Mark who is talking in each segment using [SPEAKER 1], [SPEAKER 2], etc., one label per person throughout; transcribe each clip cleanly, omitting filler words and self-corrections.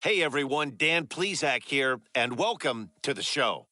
[SPEAKER 1] Hey everyone, Dan Plezak here, and welcome to the show.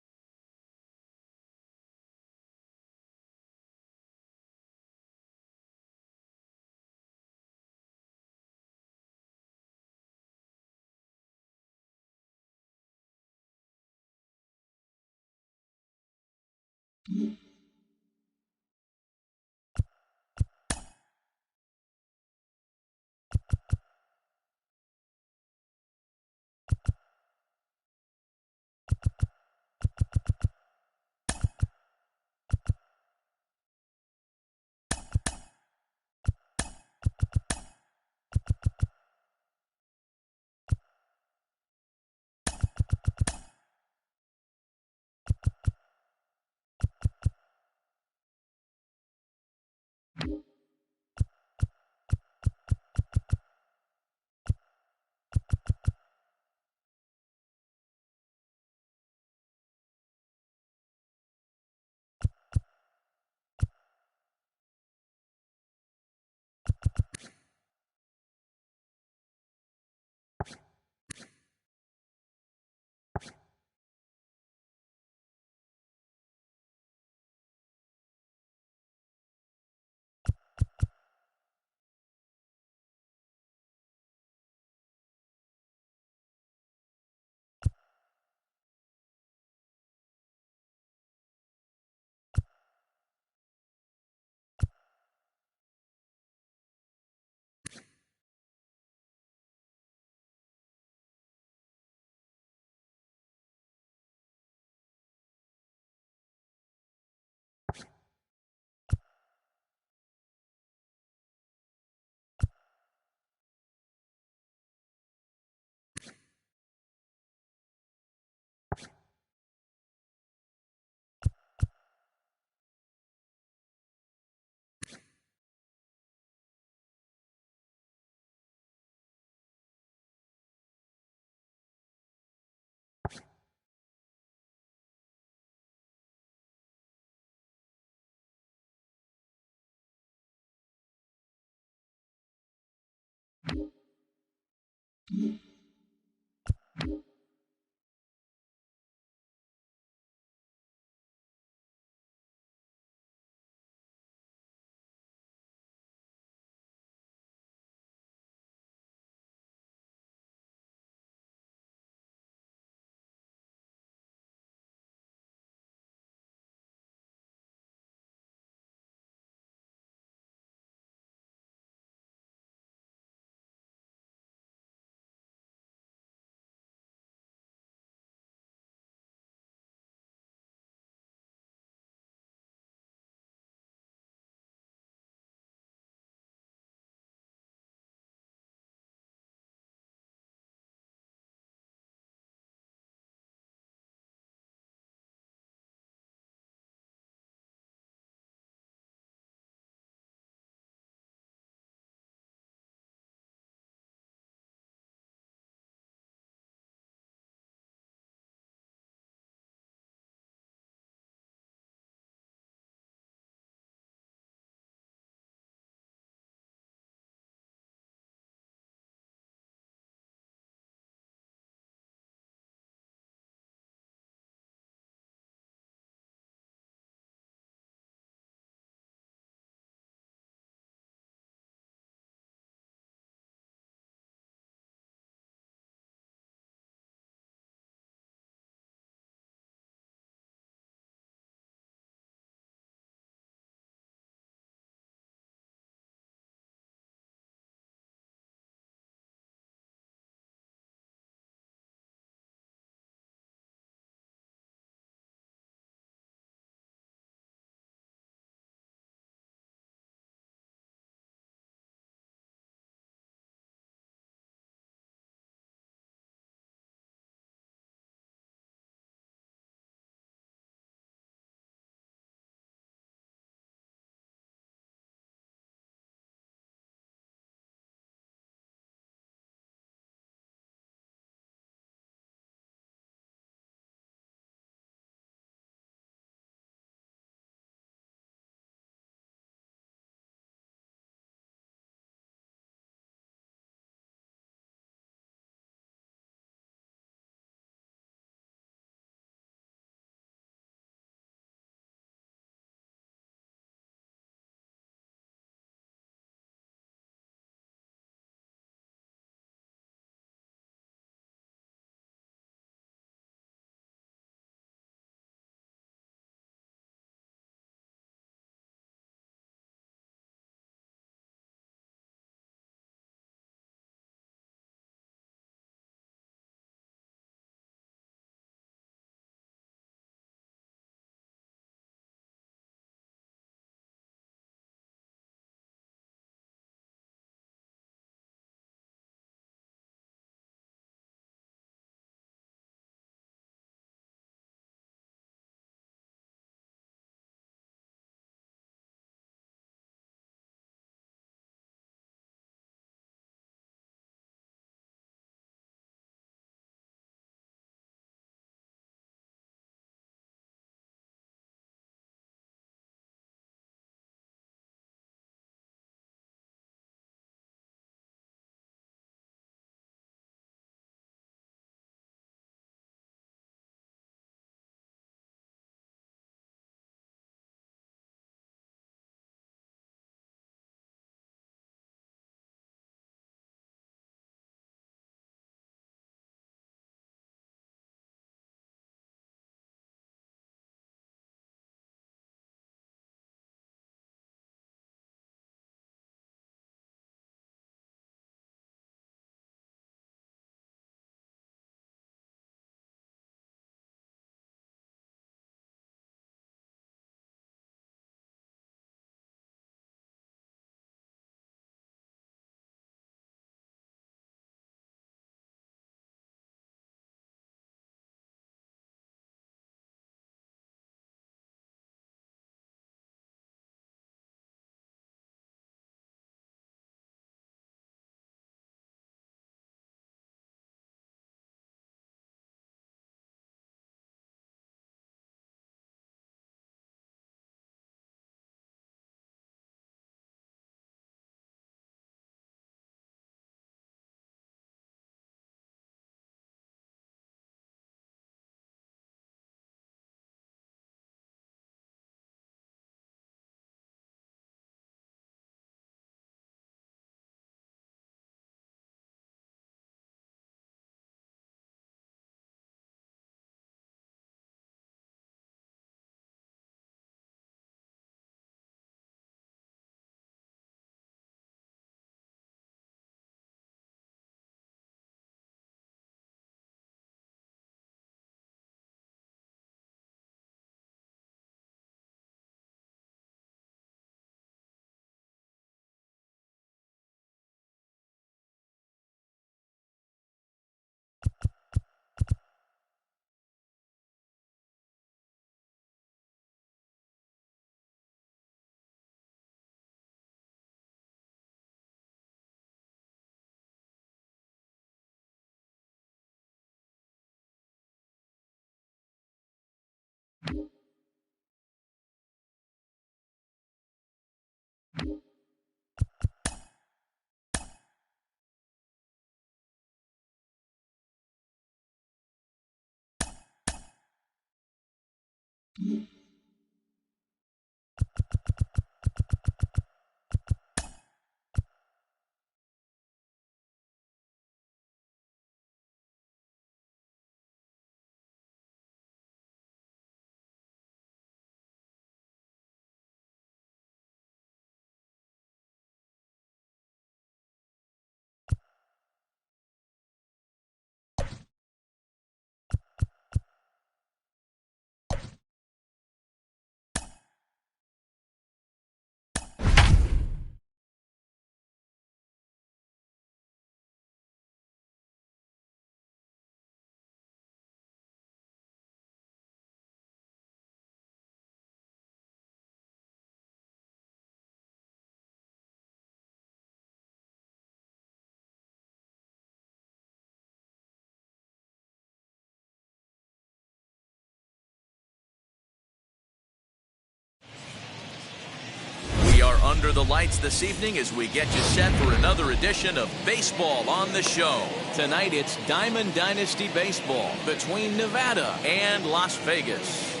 [SPEAKER 2] Under the lights this evening as we get you set for another edition of Baseball on the Show. Tonight it's Diamond Dynasty Baseball between Nevada and Las Vegas.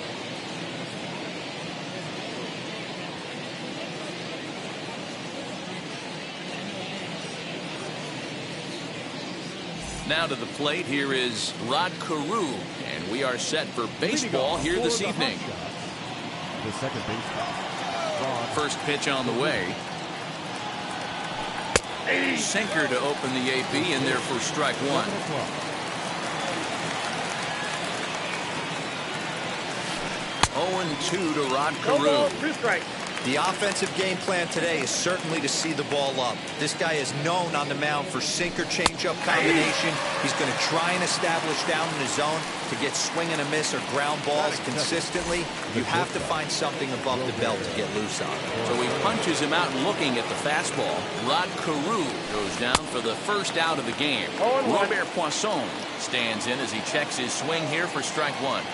[SPEAKER 2] Now to the plate, here is Rod Carew, and we are set for baseball here this evening.
[SPEAKER 3] The second baseman.
[SPEAKER 2] First pitch on the way. Sinker to open the AB, in there for strike one. 0-2 to Rod Carew.
[SPEAKER 4] The offensive game plan today is certainly to see the ball up. This guy is known on the mound for sinker changeup combination. He's going to try and establish down in the zone to get swing and a miss or ground balls consistently. You have to find something above the belt to get loose on.
[SPEAKER 2] So he punches him out looking at the fastball. Rod Carew goes down for the first out of the game. Robert Poisson stands in as he checks his swing here for strike one.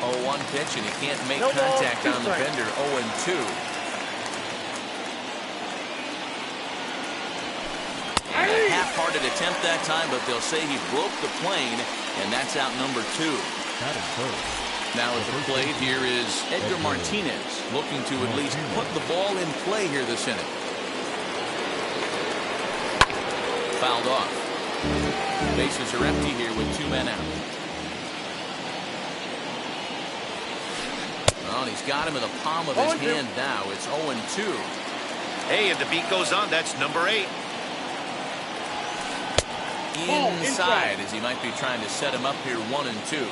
[SPEAKER 2] 0-1 pitch, and he can't make contact on the bender. 0-2. Half-hearted attempt that time, but they'll say he broke the plane, and that's out number 2.
[SPEAKER 3] That is third.
[SPEAKER 2] Now at the plate, here is Edgar Martinez, looking to at least put the ball in play here this inning. Fouled off. Bases are empty here with 2 men out. Well, he's got him in the palm of his hand now. It's 0-2.
[SPEAKER 1] Hey, and the beat goes on. That's number 8.
[SPEAKER 2] Inside, as he might be trying to set him up here. 1-2.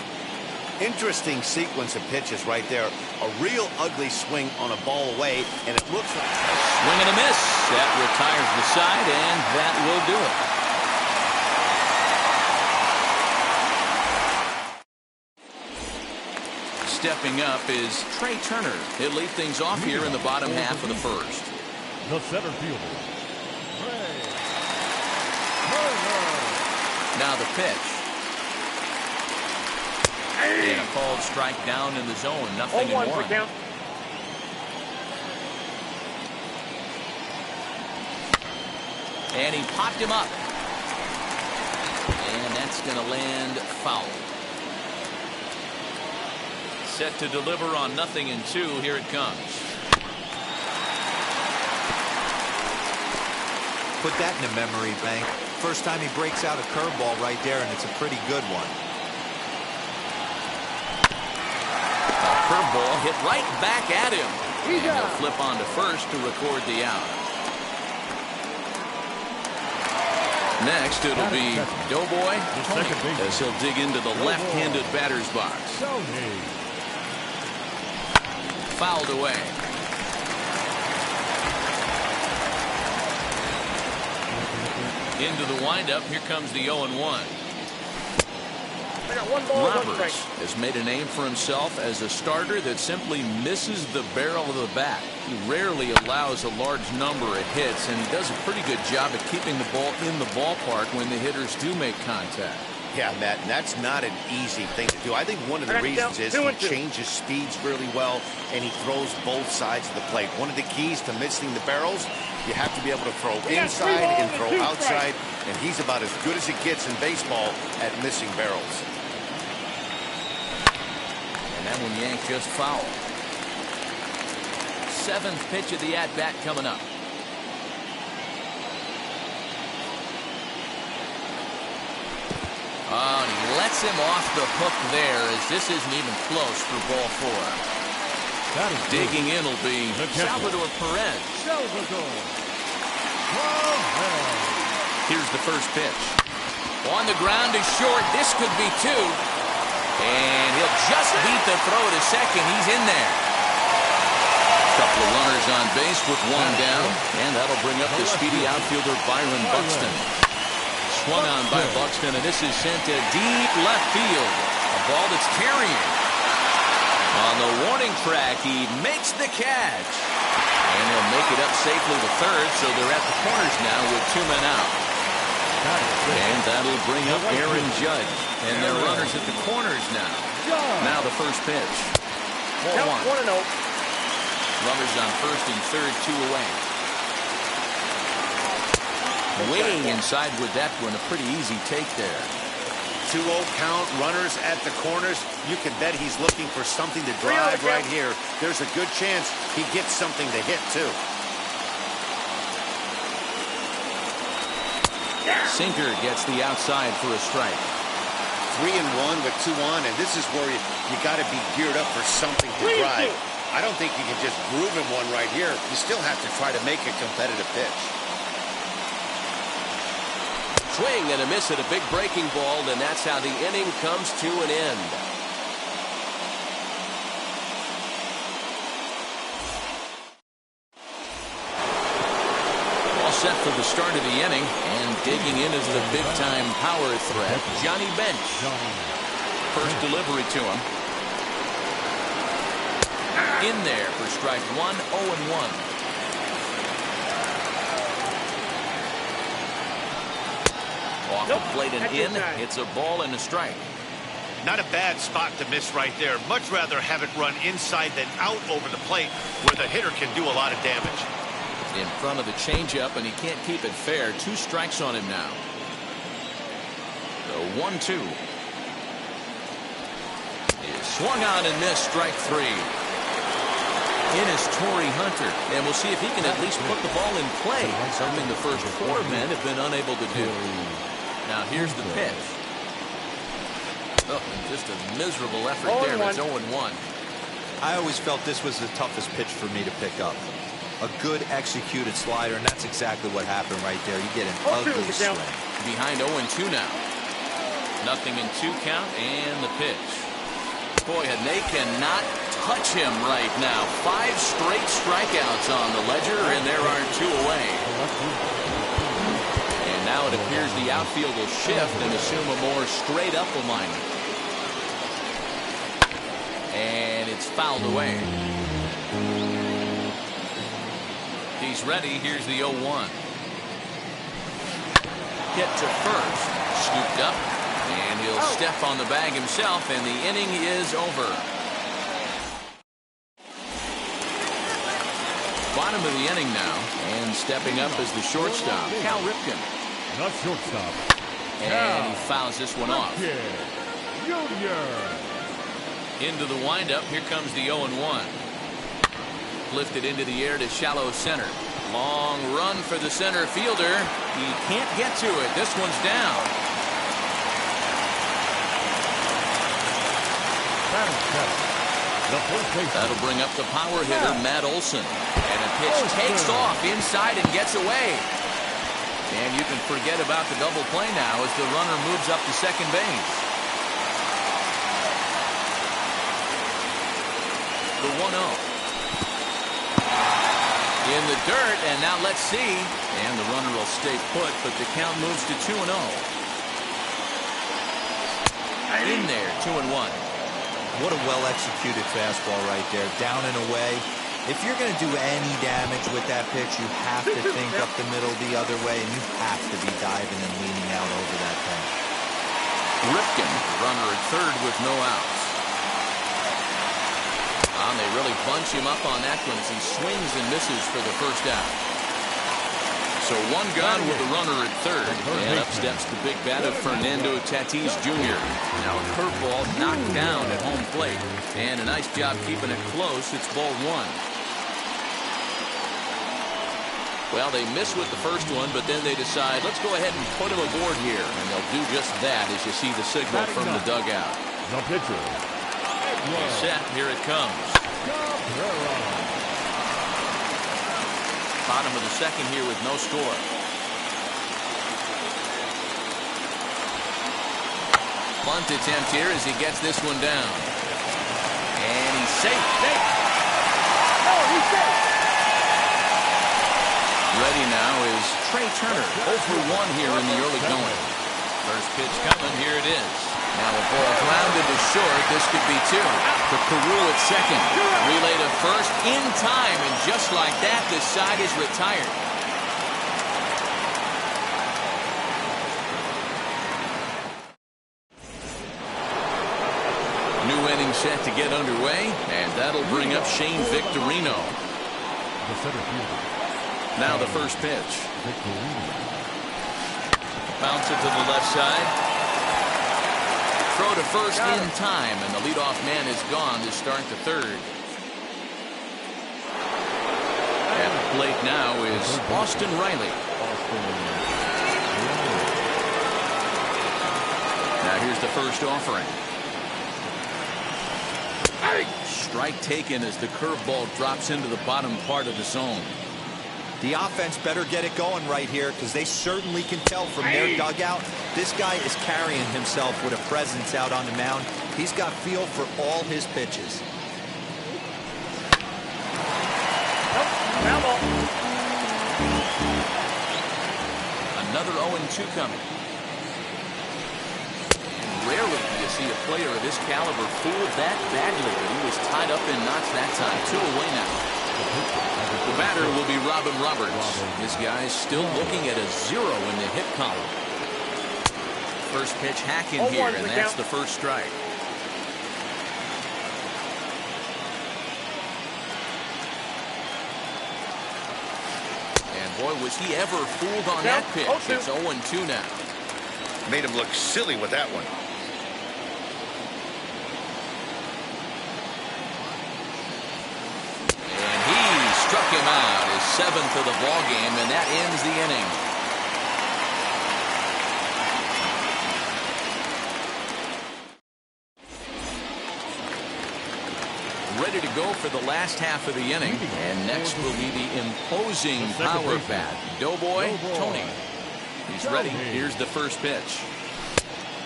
[SPEAKER 1] Interesting sequence of pitches right there. A real ugly swing on a ball away, and it looks like
[SPEAKER 2] Swing and a miss. That retires the side, and that will do it. Stepping up is Trey Turner. He'll lead things off here in the bottom half of the first.
[SPEAKER 3] The center fielder.
[SPEAKER 2] Now the pitch. And a called strike down in the zone. 0-1. And he popped him up. And that's going to land foul. Set to deliver on 0-2. Here it comes.
[SPEAKER 4] Put that in the memory bank. First time he breaks out a curveball right there, and it's a pretty good one.
[SPEAKER 2] A curveball hit right back at him. And he'll flip on to first to record the out. Next, it'll be Doughboy Tony, as he'll dig into the left-handed batter's box. Fouled away. Into the windup. Here comes the 0-1. Roberts has made a name for himself as a starter that simply misses the barrel of the bat. He rarely allows a large number of hits, and he does a pretty good job at keeping the ball in the ballpark when the hitters do make contact.
[SPEAKER 1] Yeah, Matt, and that's not an easy thing to do. I think one of the reasons is he changes speeds really well, and he throws both sides of the plate. One of the keys to missing the barrels, you have to be able to throw inside and throw outside, and he's about as good as it gets in baseball at missing barrels.
[SPEAKER 2] That one yanked just foul. 7th pitch of the at-bat coming up. Oh, and he lets him off the hook there, as this isn't even close for ball 4. Digging in will be Salvador Perez. Here's the first pitch. On the ground is short. This could be 2. And he'll just beat the throw to second. He's in there. Couple of runners on base with 1 down. And that'll bring up the speedy outfielder Byron Buxton. Swung on by Buxton, and this is sent to deep left field. A ball that's carrying. On the warning track, he makes the catch. And he'll make it up safely to third, so they're at the corners now with 2 men out. And that'll bring up Aaron Judge. And they're runners at the corners now. Now the first pitch. Ball 1. Runners on first and third, 2 away. Waiting inside with that one, a pretty easy take there.
[SPEAKER 1] 2-0 count, runners at the corners. You can bet he's looking for something to drive right here. There's a good chance he gets something to hit, too.
[SPEAKER 2] Sinker gets the outside for a strike.
[SPEAKER 1] 3-1 with 2 on, and this is where you got to be geared up for something to drive. I don't think you can just groove him one right here. You still have to try to make a competitive pitch.
[SPEAKER 5] Swing and a miss at a big breaking ball, and that's how the inning comes to an end.
[SPEAKER 2] All set for the start of the inning, and digging in is the big-time power threat, Johnny Bench. First delivery to him. In there for strike 1, 0-1. Off the plate and in. It's a ball and a strike.
[SPEAKER 1] Not a bad spot to miss right there. Much rather have it run inside than out over the plate, where the hitter can do a lot of damage.
[SPEAKER 2] In front of the changeup, and he can't keep it fair. 2 strikes on him now. The 1-2. Is swung on and missed. Strike 3. In is Torrey Hunter, and we'll see if he can at least put the ball in play, something the first 4 men have been unable to do. Now here's the pitch. Oh, just a miserable effort there. It's 0-1.
[SPEAKER 4] I always felt this was the toughest pitch for me to pick up. A good executed slider, and that's exactly what happened right there. You get an ugly swing.
[SPEAKER 2] Behind 0-2 now. 0-2 count, and the pitch. Boy, and they cannot touch him right now. 5 straight strikeouts on the ledger, and there are 2 away. And now it appears the outfield will shift and assume a more straight-up alignment. And it's fouled away. He's ready. Here's the 0-1. Hit to first. Scooped up. And he'll step on the bag himself, and the inning is over. Bottom of the inning now, and stepping up is the shortstop, Cal Ripken.
[SPEAKER 3] The shortstop.
[SPEAKER 2] And he fouls this one off. Into the windup, here comes the 0-1. Lifted into the air to shallow center. Long run for the center fielder. He can't get to it. This one's down. That'll bring up the power hitter, Matt Olson. And a pitch takes off inside and gets away. And you can forget about the double play now as the runner moves up to second base. The 1-0. In the dirt, and now let's see. And the runner will stay put, but the count moves to 2-0. In there, 2-1.
[SPEAKER 4] What a well-executed fastball right there, down and away. If you're going to do any damage with that pitch, you have to think up the middle the other way, and you have to be diving and leaning out over that thing.
[SPEAKER 2] Ripken, runner at third with no outs. And they really bunch him up on that one as he swings and misses for the first out. So one gone with a runner at third. And up steps the big bat of Fernando Tatis Jr. Now a curveball knocked down at home plate. And a nice job keeping it close. It's ball one. Well, they miss with the first one, but then they decide, let's go ahead and put him aboard here. And they'll do just that as you see the signal from the dugout.
[SPEAKER 3] The pitcher.
[SPEAKER 2] Set, here it comes. Bottom of the second here with no score. Bunt attempt here as he gets this one down. And he's safe.
[SPEAKER 6] He's safe.
[SPEAKER 2] Ready now is Trey Turner. 0 for 1 here in the early going. First pitch coming. Here it is. Now a ball grounded to short. This could be two. To Peru at second. Relay to first in time. And just like that, the side is retired. New inning set to get underway. And that'll bring up Shane Victorino.
[SPEAKER 3] The center fielder.
[SPEAKER 2] Now the first pitch. Bounce it to the left side. Throw to first in time, and the leadoff man is gone to start the third. At the plate now is Austin Riley. Now here's the first offering. Strike taken as the curveball drops into the bottom part of the zone.
[SPEAKER 4] The offense better get it going right here because they certainly can tell from their dugout. This guy is carrying himself with a presence out on the mound. He's got feel for all his pitches.
[SPEAKER 2] Another 0-2 coming. Rarely do you see a player of this caliber fooled that badly, but he was tied up in knots that time. 2 away now. The batter will be Robin Roberts. This guy's still looking at a 0 in the hit column. First pitch hack in here, and that's the first strike. And boy, was he ever fooled on that pitch. It's 0-2 now.
[SPEAKER 1] Made him look silly with that one.
[SPEAKER 2] Struck him out, his 7th of the ball game, and that ends the inning. Ready to go for the last half of the inning, and next will be the imposing power bat, Doughboy Tony. He's ready. Here's the first pitch.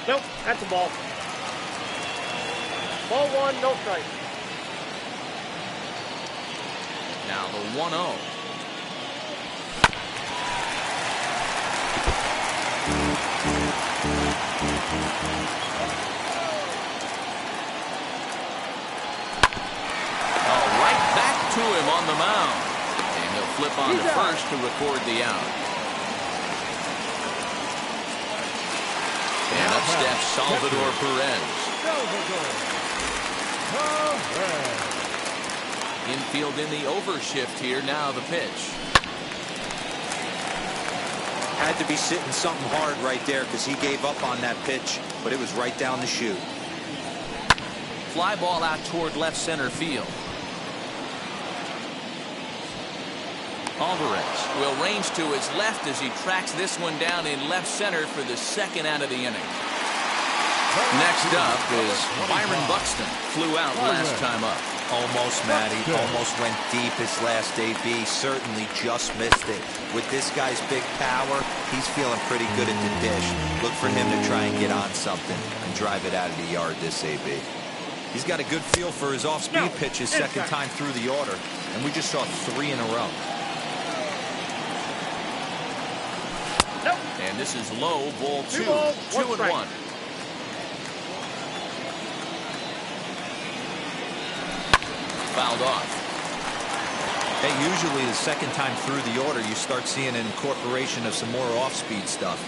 [SPEAKER 6] Nope, that's a ball. Ball one, no strike.
[SPEAKER 2] Now the 1-0. Right back to him on the mound. And he'll flip on to first to record the out. And up steps Salvador Perez. Infield in the overshift here. Now the pitch.
[SPEAKER 4] Had to be sitting something hard right there because he gave up on that pitch, but it was right down the chute.
[SPEAKER 2] Fly ball out toward left center field. Alvarez will range to his left as he tracks this one down in left center for the second out of the inning. Next up is Byron Buxton. Flew out last time up.
[SPEAKER 4] Almost, Matty. Almost went deep his last AB. Certainly just missed it. With this guy's big power, he's feeling pretty good at the dish. Look for him to try and get on something and drive it out of the yard this AB. He's got a good feel for his off-speed pitches second time through the order. And we just saw 3 in a row.
[SPEAKER 2] And this is low, ball 2. 2-1. Fouled off.
[SPEAKER 4] Hey, usually the second time through the order, you start seeing an incorporation of some more off-speed stuff.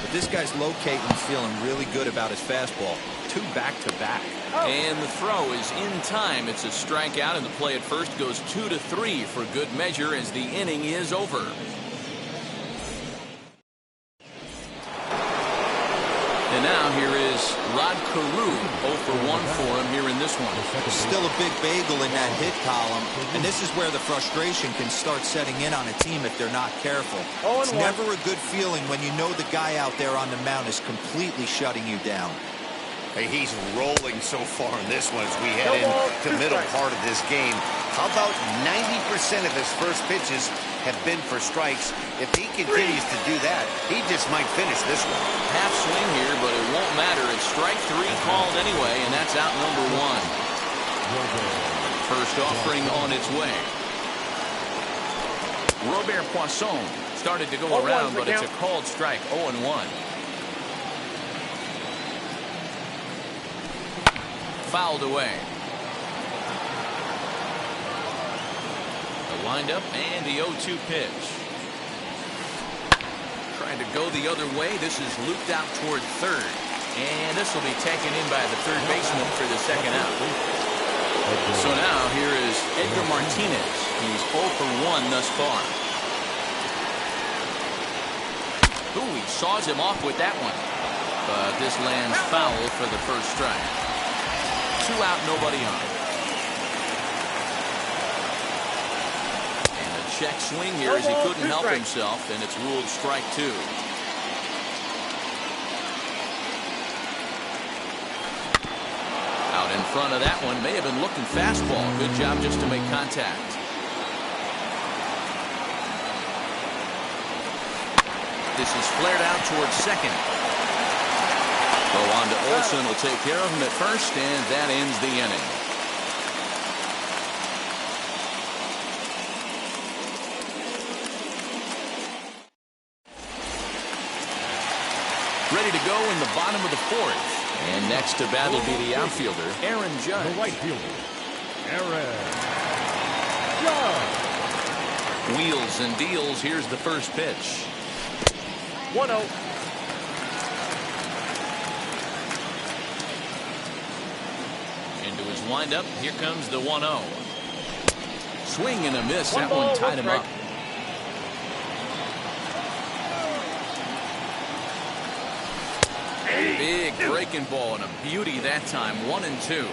[SPEAKER 4] But this guy's locating, feeling really good about his fastball. 2 back-to-back.
[SPEAKER 2] And the throw is in time. It's a strikeout, and the play at first goes 2-3 for good measure as the inning is over. is Rod Carew. 0 for 1 for him here in this one.
[SPEAKER 4] Still a big bagel in that hit column, and this is where the frustration can start setting in on a team if they're not careful. It's never a good feeling when you know the guy out there on the mound is completely shutting you down.
[SPEAKER 1] Hey, he's rolling so far in this one as we head into the middle part of this game. How about 90% of his first pitches have been for strikes? If he continues to do that, he just might finish this one.
[SPEAKER 2] Half swing here, but it won't matter. It's strike 3 called anyway, and that's out number 1. First offering on its way. Robert Poisson started to go around, but it's a called strike. 0-1. Fouled away. The windup and the 0-2 pitch. Trying to go the other way. This is looped out toward third. And this will be taken in by the third baseman for the second out. So now here is Edgar Martinez. He's 0 for 1 thus far. Ooh, he saws him off with that one. But this lands foul for the first strike. 2 out, nobody on. And a check swing here as he couldn't help himself, and it's ruled strike 2. Out in front of that one, may have been looking fastball. Good job just to make contact. This is flared out towards second. Go on to Olsen, will take care of him at first, and that ends the inning. Ready to go in the bottom of the 4th. And next to bat will be the outfielder, Aaron Judge.
[SPEAKER 3] The right fielder, Aaron Judge.
[SPEAKER 2] Wheels and deals. Here's the first pitch.
[SPEAKER 6] 1-0.
[SPEAKER 2] Into his windup. Here comes the 1-0. Swing and a miss. That one tied him up. Big breaking ball and a beauty that time. 1-2.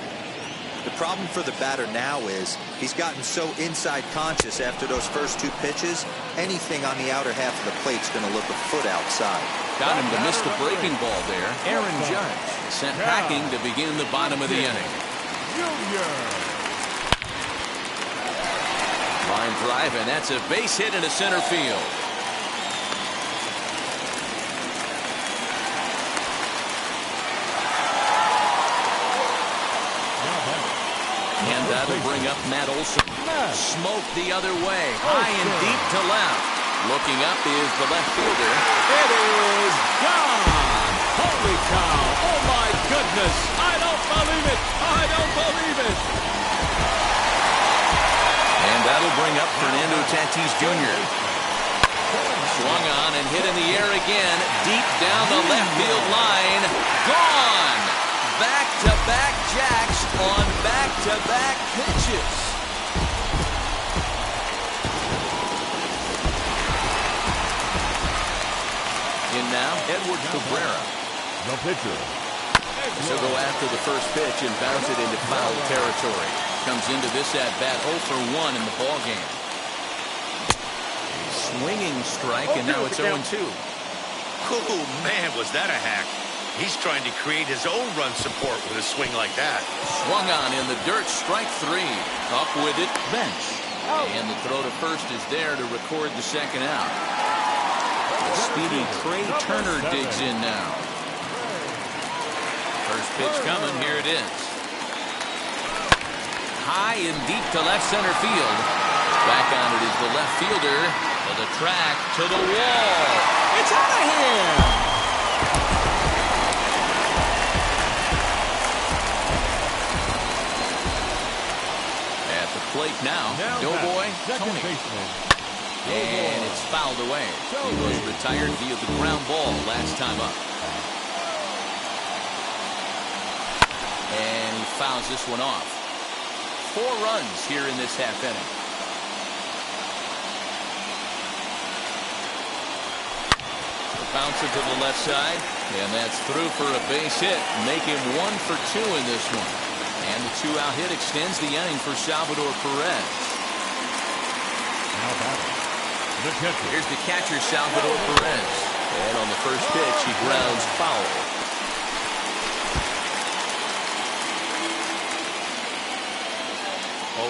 [SPEAKER 4] The problem for the batter now is he's gotten so inside conscious after those first 2 pitches. Anything on the outer half of the plate's going to look a foot outside.
[SPEAKER 2] Got him to miss the breaking ball there. Aaron Judge sent packing to begin the bottom of the inning. Line drive, and that's a base hit into center field. And that'll bring up Matt Olson. Smoke the other way. High and deep to left. Looking up is the left fielder.
[SPEAKER 7] It is gone. Holy cow. Oh, my goodness. I don't believe it. I don't believe it.
[SPEAKER 2] And that'll bring up Fernando Tatis Jr. Swung on and hit in the air again. Deep down the left field line. Gone. Back-to-back jacks on back-to-back pitches. In now, Edward Cabrera.
[SPEAKER 3] The pitcher.
[SPEAKER 2] So go after the first pitch and bounce it into foul territory. Comes into this at-bat 0 for 1 in the ballgame. Swinging strike, and now it's 0-2.
[SPEAKER 1] Oh, man, was that a hack. He's trying to create his own run support with a swing like that.
[SPEAKER 2] Swung on in the dirt, strike 3. Up with it, bench. And the throw to first is there to record the second out. The speedy Trey Turner digs in now. First pitch coming, here it is. High and deep to left center field. Back on it is the left fielder. To the track, to the wall. It's out of here. Plate now, Doughboy Tony. And it's fouled away. He was retired via the ground ball last time up. And he fouls this one off. 4 runs here in this half inning. Bounce it to the left side, and that's through for a base hit. Make him 1 for 2 in this one. And the 2-out hit extends the inning for Salvador Perez.
[SPEAKER 3] Now batting. The catcher.
[SPEAKER 2] Here's the catcher, Salvador Perez. And on the first pitch, he grounds foul.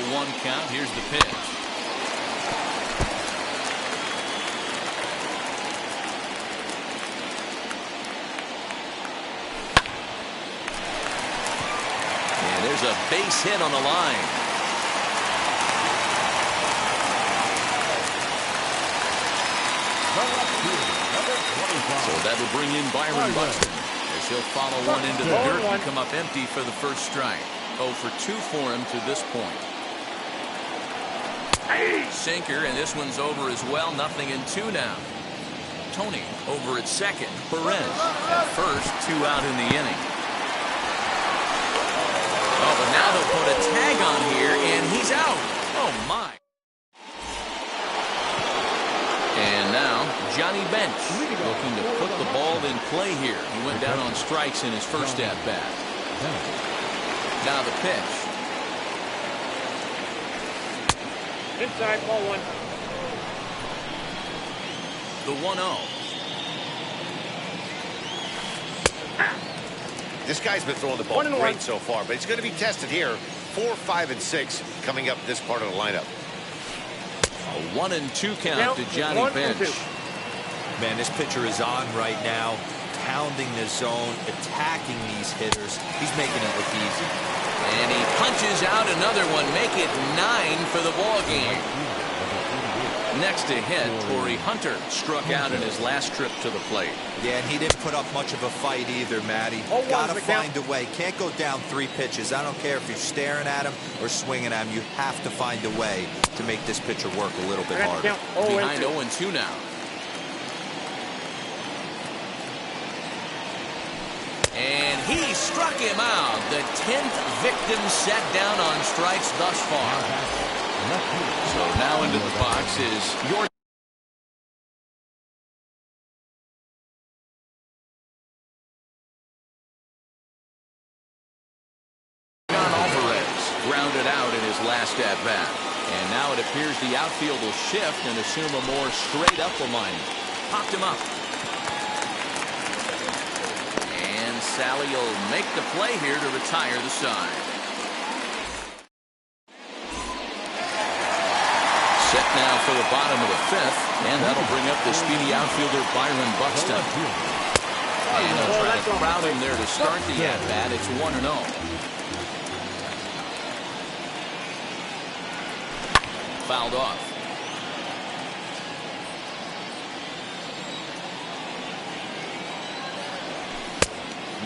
[SPEAKER 2] 0-1 count. Here's the pitch. And there's a base hit on the line. So that'll bring in Byron Buxton as he'll follow one into the dirt and come up empty for the first strike. 0 for 2 for him to this point. Sinker, and this one's over as well. 0-2 now. Tony over at second. Perez at first. 2 out in the inning. Oh, but now they'll put a tag on here, and he's out. Oh, my. And now, Johnny Bench looking to put the ball in play here. He went down on strikes in his first at-bat. Now the pitch.
[SPEAKER 6] Inside, ball 1.
[SPEAKER 2] The 1-0.
[SPEAKER 1] This guy's been throwing the ball great so far, but he's going to be tested here. 4, 5, and 6 coming up this part of the lineup.
[SPEAKER 2] A 1-2 count to Johnny Bench.
[SPEAKER 4] Man, this pitcher is on right now, pounding the zone, attacking these hitters. He's making it look easy.
[SPEAKER 2] And he punches out another one, make it 9 for the ball game. Next to hit, Torrey Hunter struck out in his last trip to the plate.
[SPEAKER 4] Yeah, and he didn't put up much of a fight either, Matty. Got to find a way. Can't go down 3 pitches. I don't care if you're staring at him or swinging at him. You have to find a way to make this pitcher work a little bit harder.
[SPEAKER 2] Behind 0-2 now. And he struck him out. The 10th victim set down on strikes thus far. So now into the box is your grounded out in his last at-bat. And now it appears the outfield will shift and assume a more straight-up alignment. Popped him up. And Sally will make the play here to retire the side. Set now for the bottom of the 5th, and that'll bring up the speedy outfielder Byron Buxton. And they'll try to crowd him there to start the at-bat. It's 1-0. Fouled off.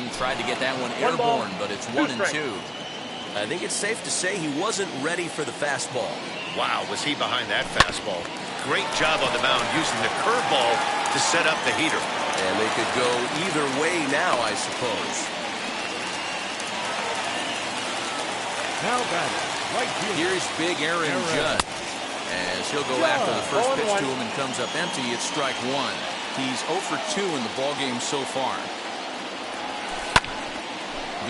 [SPEAKER 2] He tried to get that one airborne, but it's 1-2. I think it's safe to say he wasn't ready for the fastball.
[SPEAKER 1] Wow, was he behind that fastball. Great job on the mound using the curveball to set up the heater.
[SPEAKER 5] And they could go either way now, I suppose.
[SPEAKER 3] Now batting. Right field.
[SPEAKER 2] Here's big Aaron Judge. As he'll go after the first pitch to him and comes up empty, it's strike 1. He's 0 for 2 in the ballgame so far.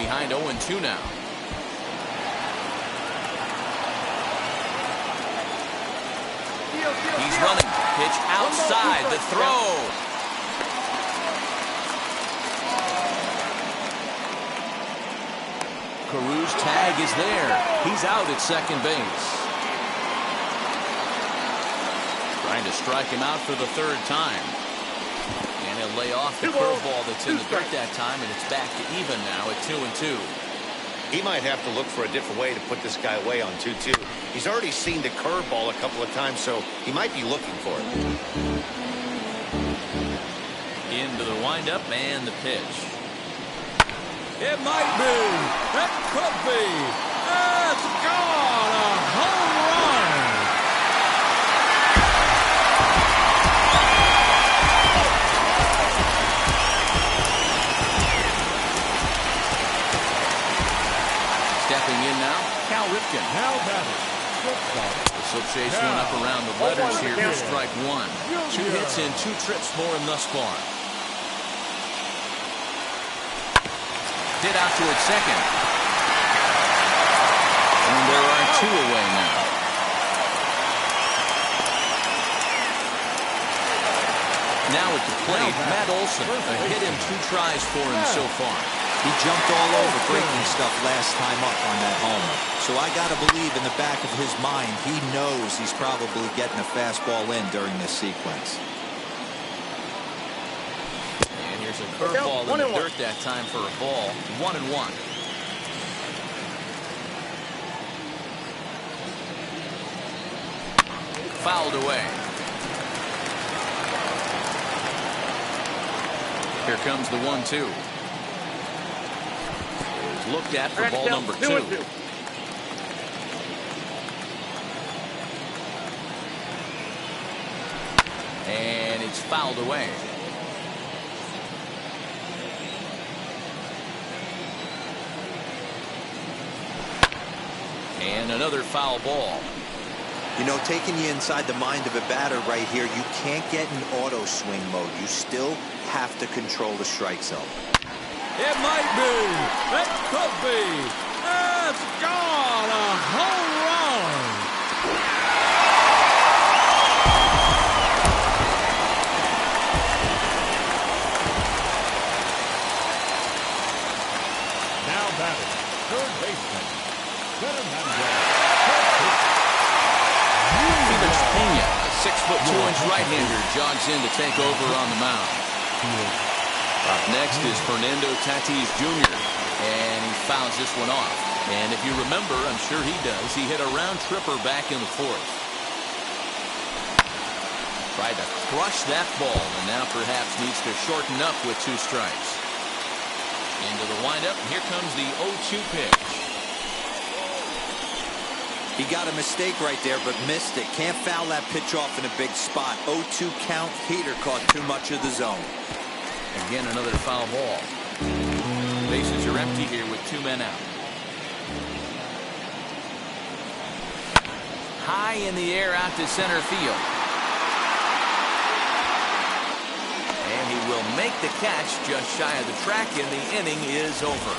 [SPEAKER 2] Behind 0-2 now. He's running. Pitch outside. The throw. Carew's tag is there. He's out at second base. Trying to strike him out for the 3rd time. And he'll lay off the curveball that's in the dirt that time, and it's back to even now at 2-2.
[SPEAKER 1] He might have to look for a different way to put this guy away on 2-2. He's already seen the curveball a couple of times, so he might be looking for it.
[SPEAKER 2] Into the windup and the pitch.
[SPEAKER 7] It might be. It could be. It's gone. A home run.
[SPEAKER 2] Stepping in now, Cal Ripken.
[SPEAKER 3] Now batting.
[SPEAKER 2] This will chase one up around the letters here for strike 1. 2 hits and 2 trips for him thus far. Hit out towards second. And there are 2 away now. Now at the plate, Matt Olson. A hit in 2 tries for him so far.
[SPEAKER 4] He jumped all over breaking stuff last time up on that homer. So I got to believe in the back of his mind, he knows he's probably getting a fastball in during this sequence.
[SPEAKER 2] And here's a curveball in the dirt that time for a ball. 1-1. Fouled away. Here comes the 1-2. Looked at for ball number 2. And it's fouled away. And another foul ball.
[SPEAKER 4] You know, taking you inside the mind of a batter right here, you can't get in auto swing mode. You still have to control the strike zone.
[SPEAKER 7] It might be. It could be. It's gone. A home run.
[SPEAKER 3] Now batting, third baseman,
[SPEAKER 2] Felix Pena, a 6'2" right-hander, jogs in to take over on the mound. Up next is Fernando Tatis Jr., and he fouls this one off. And if you remember, I'm sure he does, he hit a round tripper back in the 4th. Tried to crush that ball, and now perhaps needs to shorten up with 2 strikes. Into the windup, and here comes the 0-2 pitch.
[SPEAKER 4] He got a mistake right there, but missed it. Can't foul that pitch off in a big spot. 0-2 count. Heater caught too much of the zone.
[SPEAKER 2] Again, another foul ball. Bases are empty here with 2 men out. High in the air out to center field. And he will make the catch just shy of the track, and the inning is over.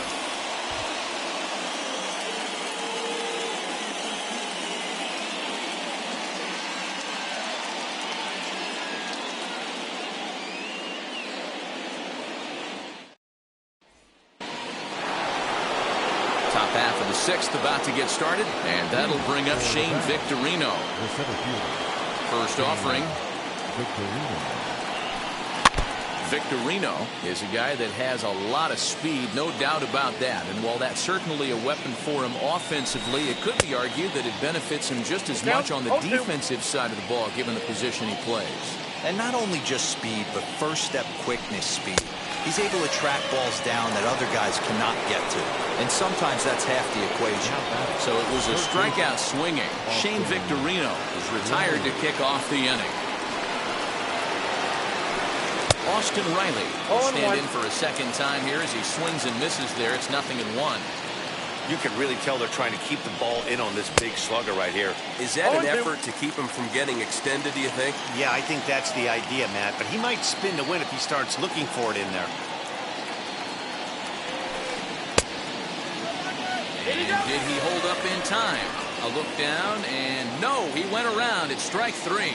[SPEAKER 2] Top half of the 6th about to get started, and that'll bring up Shane Victorino. First offering. Victorino is a guy that has a lot of speed, no doubt about that. And while that's certainly a weapon for him offensively, it could be argued that it benefits him just as much on the defensive side of the ball, given the position he plays.
[SPEAKER 4] And not only just speed, but first step quickness speed. He's able to track balls down that other guys cannot get to. And sometimes that's half the equation.
[SPEAKER 2] So it was a strikeout swinging. Shane Victorino is retired to kick off the inning. Austin Riley will stand in for a second time here as he swings and misses there. It's 0-1.
[SPEAKER 1] You can really tell they're trying to keep the ball in on this big slugger right here.
[SPEAKER 5] Is that an effort to keep him from getting extended, do you think?
[SPEAKER 1] Yeah, I think that's the idea, Matt. But he might spin to win if he starts looking for it in there.
[SPEAKER 2] And did he hold up in time? A look down, and no, he went around. It's strike 3.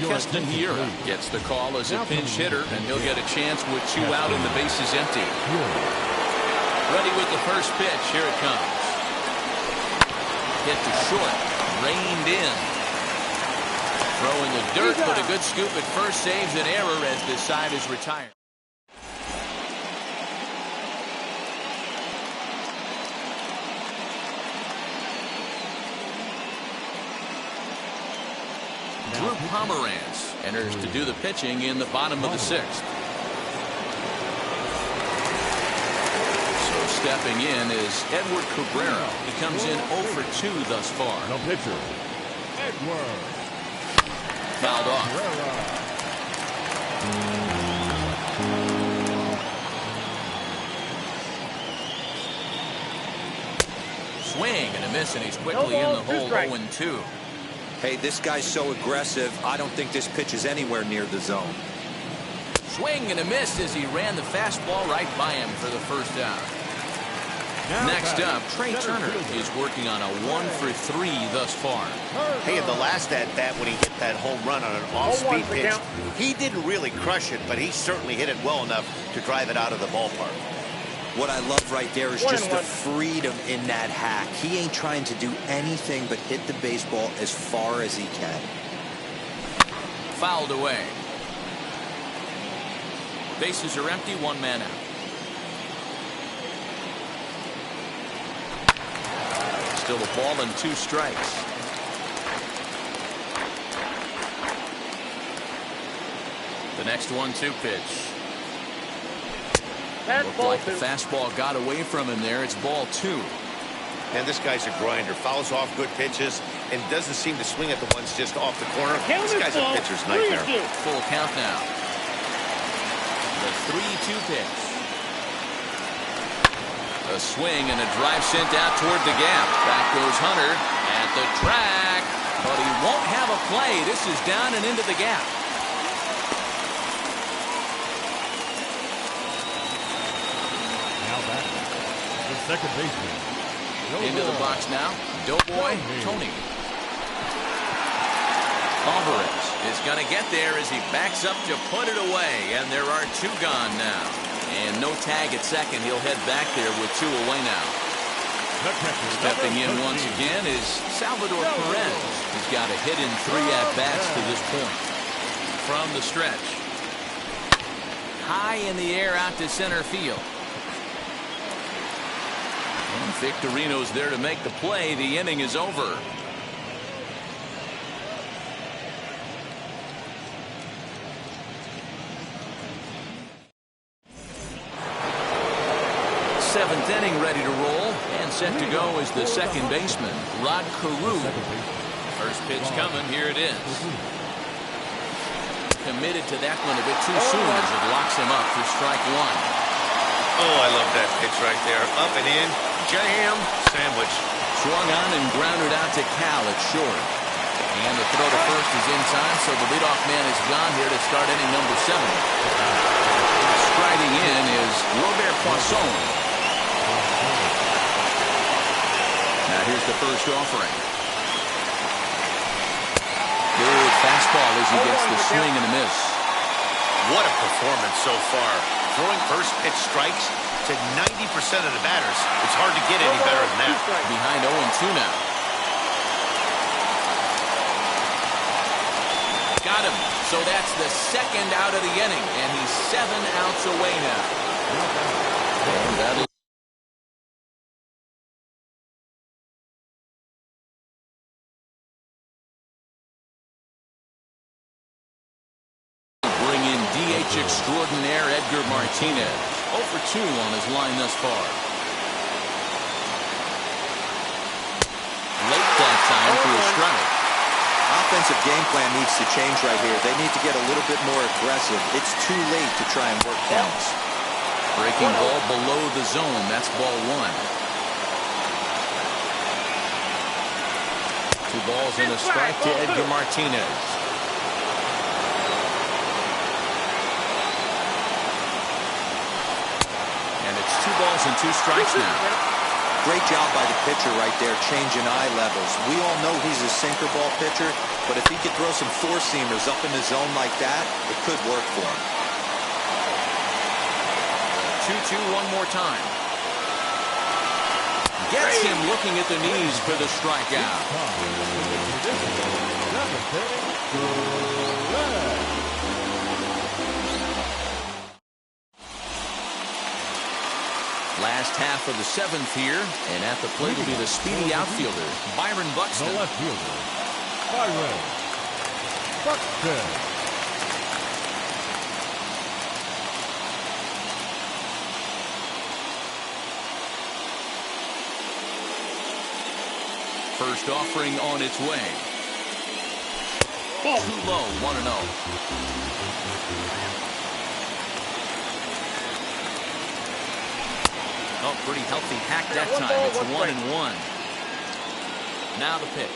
[SPEAKER 2] Keston Hiura gets the call as a pinch hitter, and he'll get a chance with 2 out and the bases empty. Ready with the first pitch. Here it comes. Hit to short. Reined in. Throw in the dirt, but a good scoop at first saves an error as this side is retired. Drew Pomeranz enters to do the pitching in the bottom of the 6th. So stepping in is Edward Cabrera. He comes in 0 for 2 thus far.
[SPEAKER 3] No pitcher, Edward.
[SPEAKER 2] Fouled off. Swing and a miss, and he's quickly in the hole. 0-2.
[SPEAKER 4] Hey, this guy's so aggressive, I don't think this pitch is anywhere near the zone.
[SPEAKER 2] Swing and a miss as he ran the fastball right by him for the first out. Next up, Trey Turner is working on a 1-for-3 thus far.
[SPEAKER 1] Hey, in the last at-bat when he hit that home run on an off-speed pitch, he didn't really crush it, but he certainly hit it well enough to drive it out of the ballpark.
[SPEAKER 4] What I love right there is just the freedom in that hack. He ain't trying to do anything but hit the baseball as far as he can.
[SPEAKER 2] Fouled away. Bases are empty, one man out. Still a ball and 2 strikes. The next 1-2 pitch. Looked like the fastball got away from him there. It's ball 2.
[SPEAKER 1] And this guy's a grinder. Fouls off good pitches and doesn't seem to swing at the ones just off the corner. This guy's a pitcher's nightmare.
[SPEAKER 2] Full count now. The 3-2 pitch. A swing and a drive sent out toward the gap. Back goes Hunter at the track, but he won't have a play. This is down and into the gap.
[SPEAKER 3] Now back, the second baseman.
[SPEAKER 2] Into the box now, Doughboy Tony. Alvarez is going to get there as he backs up to put it away, and there are 2 gone now. And no tag at second. He'll head back there with 2 away now. Stepping in once again is Salvador Perez. He's got a hit in 3 at-bats to this point. From the stretch. High in the air out to center field. And Victorino's there to make the play. The inning is over. Seventh inning ready to roll, and set to go is the second baseman, Rod Carew. First pitch coming, here it is. Committed to that one a bit too soon as it locks him up for strike 1.
[SPEAKER 1] Oh, I love that pitch right there. Up and in, jam, sandwich.
[SPEAKER 2] Swung on and grounded out to Cal at short. And the throw to first is in time, so the leadoff man is gone here to start inning number 7. Striding in is Robert Poisson. Now here's the first offering. Good fastball as he gets the swing and a miss.
[SPEAKER 1] What a performance so far. Throwing first pitch strikes to 90% of the batters. It's hard to get any better than that.
[SPEAKER 2] Behind 0-2 now. Got him. So that's the second out of the inning, and he's 7 outs away now. And that'll DH extraordinaire Edgar Martinez. 0-for-2 on his line thus far. Late that time for a strike.
[SPEAKER 4] Offensive game plan needs to change right here. They need to get a little bit more aggressive. It's too late to try and work counts.
[SPEAKER 2] Breaking ball below the zone. That's ball 1. 2 balls and a strike to Edgar Martinez. And it's 2 balls and 2 strikes now.
[SPEAKER 4] Great job by the pitcher right there, changing eye levels. We all know he's a sinker ball pitcher, but if he could throw some 4-seamers up in the zone like that, it could work for him.
[SPEAKER 2] 2-2 one more time. Gets him looking at the knees for the strikeout. Last half of the 7th here, and at the plate will be the speedy outfielder, Byron Buxton.
[SPEAKER 3] The left fielder, Byron Buxton.
[SPEAKER 2] First offering on its way. Too low, 1-0. Oh, pretty healthy hack that time. It's 1-1. Now the pitch.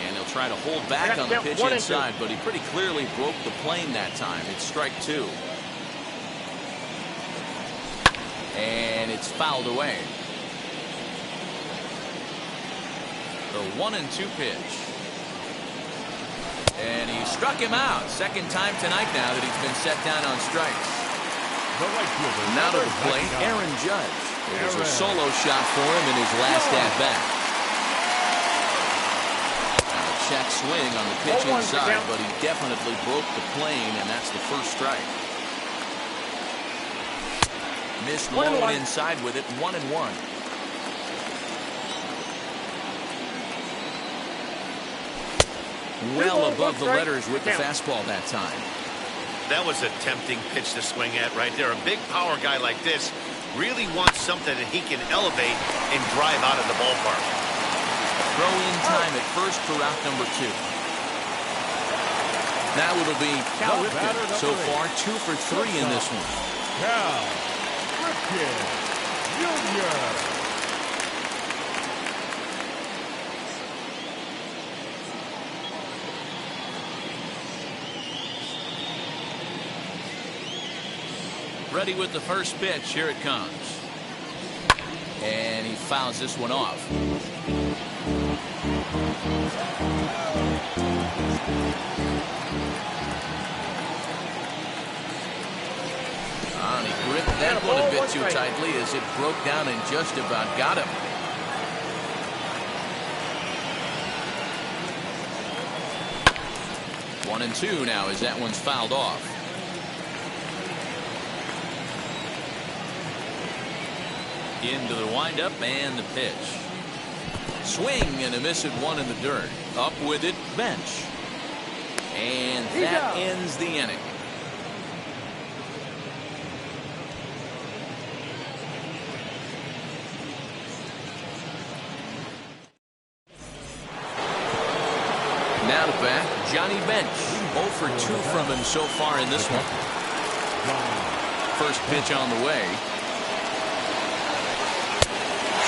[SPEAKER 2] And And he'll try to hold back on the pitch inside, but he pretty clearly broke the plane that time. It's strike 2. And it's fouled away. The 1-2 pitch. And he struck him out. Second time tonight now that he's been set down on strikes. Now to the plate, Aaron Judge. It was a solo shot for him in his last at-bat. Check swing on the pitch inside, but he definitely broke the plane, and that's the first strike. Missed low inside with it, 1-1. Well above the letters with the fastball that time.
[SPEAKER 1] That was a tempting pitch to swing at right there. A big power guy like this really wants something that he can elevate and drive out of the ballpark.
[SPEAKER 2] Throw in time at first for route number 2. Now it'll be Cal Ripken. So far, 2 for 3 in this one.
[SPEAKER 3] Cal Ripken Jr.
[SPEAKER 2] Ready with the first pitch. Here it comes. And he fouls this one off. And he gripped that one a bit too tightly as it broke down and just about got him. One and two now as that one's fouled off. Into the windup and the pitch. Swing and a miss at one in the dirt. Up with it, bench. And that ends the inning. Now to bat, Johnny Bench. 0 for 2 from him so far in this one. First pitch on the way.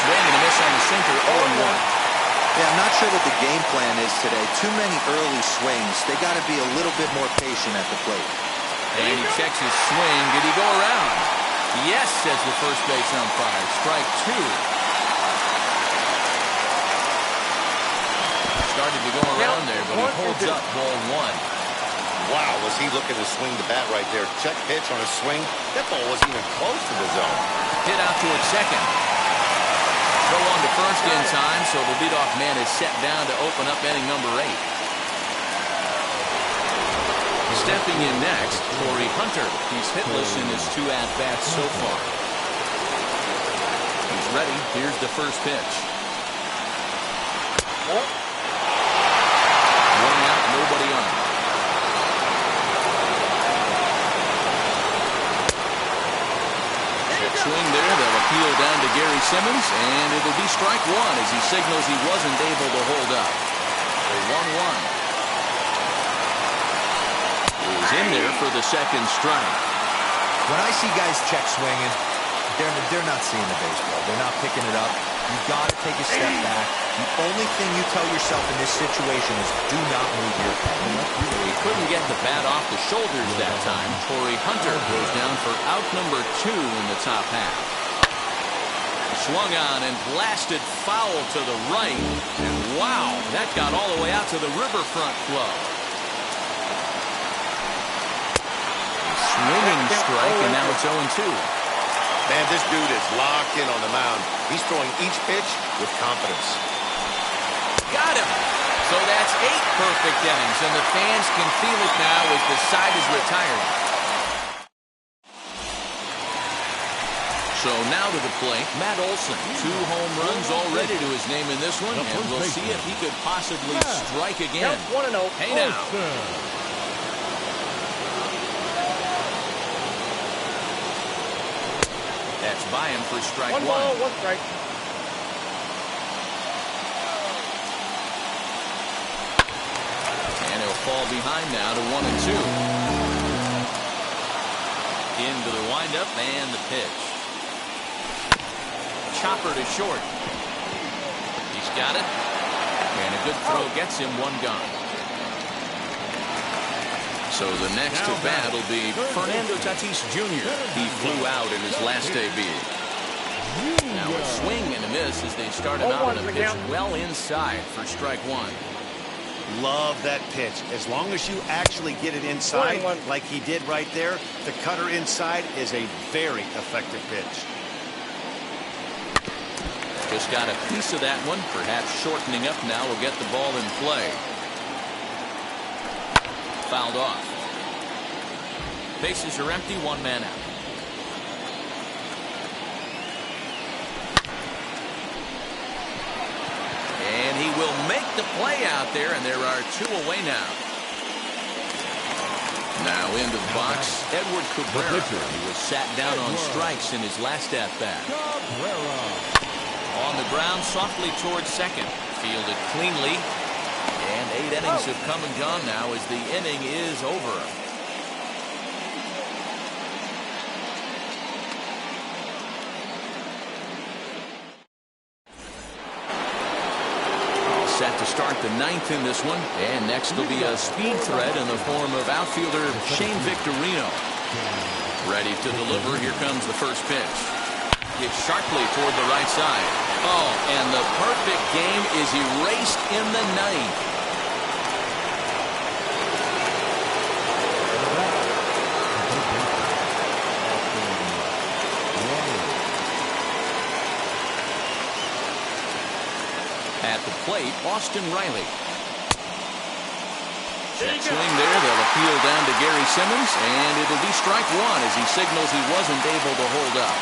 [SPEAKER 2] Swing and a miss on the sinker, 0-1.
[SPEAKER 4] Yeah, I'm not sure what the game plan is today. Too many early swings. They got to be a little bit more patient at the plate.
[SPEAKER 2] And he checks his swing. Did he go around? Yes, says the first base umpire. Strike 2. Started to go around there, but he holds up ball 1.
[SPEAKER 1] Wow, was he looking to swing the bat right there. Check pitch on a swing. That ball wasn't even close to the zone.
[SPEAKER 2] Hit out toward second. Throw on to first in time, so the leadoff man is set down to open up inning number 8. Stepping in next, Corey Hunter. He's hitless in his 2 at-bats so far. He's ready. Here's the first pitch. 1 out, nobody on. Swing there, they'll appeal down to Gary Simmons, and it'll be strike 1 as he signals he wasn't able to hold up. The 1-1. He's in there for the second strike.
[SPEAKER 4] When I see guys check swinging, they're not seeing the baseball. They're not picking it up. You got to take a step back. The only thing you tell yourself in this situation is do not move your pen.
[SPEAKER 2] He couldn't get the bat off the shoulders that time. Corey Hunter goes down for out number 2 in the top half. Swung on and blasted foul to the right. And wow, that got all the way out to the Riverfront Club. Swinging strike, and now it's 0-2.
[SPEAKER 1] Man, this dude is locked in on the mound. He's throwing each pitch with confidence.
[SPEAKER 2] Got him. So that's 8 perfect innings, and the fans can feel it now as the side is retiring. So now to the plate, Matt Olson. 2 home runs already to his name in this one, and we'll see if he could possibly strike again. Hey now. That's by him for strike 1.
[SPEAKER 6] 1 ball, 1 strike.
[SPEAKER 2] And he'll fall behind now to 1-2. Into the windup and the pitch. Chopper to short. He's got it. And a good throw gets him one gone. So the next to bat will be Fernando Tatis Jr. He flew out in his last debut. Now a swing and a miss as they start him out on a pitch well inside for strike one.
[SPEAKER 1] Love that pitch. As long as you actually get it inside, like he did right there, the cutter inside is a very effective pitch.
[SPEAKER 2] Just got a piece of that one. Perhaps shortening up now will get the ball in play. Fouled off. Bases are empty, one man out. And he will make the play out there, and there are two away now. Now into the box, Edward Cabrera. He was sat down on strikes in his last at-bat. On the ground, softly towards second. Fielded cleanly. And 8 innings have come and gone now as the inning is over. All set to start the 9th in this one. And next will be a speed threat in the form of outfielder Shane Victorino. Ready to deliver. Here comes the first pitch. Hit sharply toward the right side. Oh, and the perfect game is erased in the 9th. At the plate, Austin Riley. Check swing there. They'll appeal down to Gary Simmons, and it'll be strike one as he signals he wasn't able to hold up.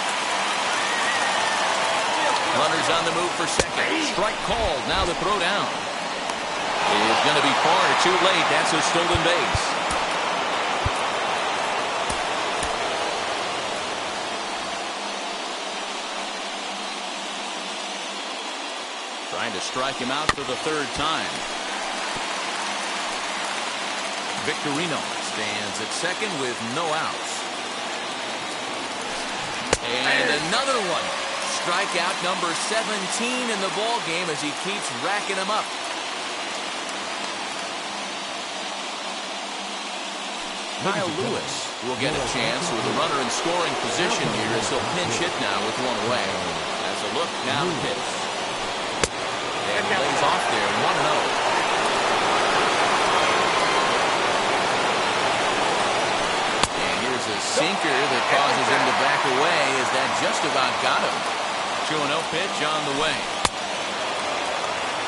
[SPEAKER 2] Runners on the move for second. Strike called. Now the throw down. It's going to be far too late. That's a stolen base. Trying to strike him out for the 3rd time. Victorino stands at second with no outs. And another one. Strikeout number 17 in the ball game as he keeps racking them up. Kyle Lewis will get a chance with a runner in scoring position here as he'll pinch hit now with one away. As a look, now the pitch. And he lays off there, 1-0. And here's a sinker that causes him to back away as that just about got him. 2-0 pitch on the way.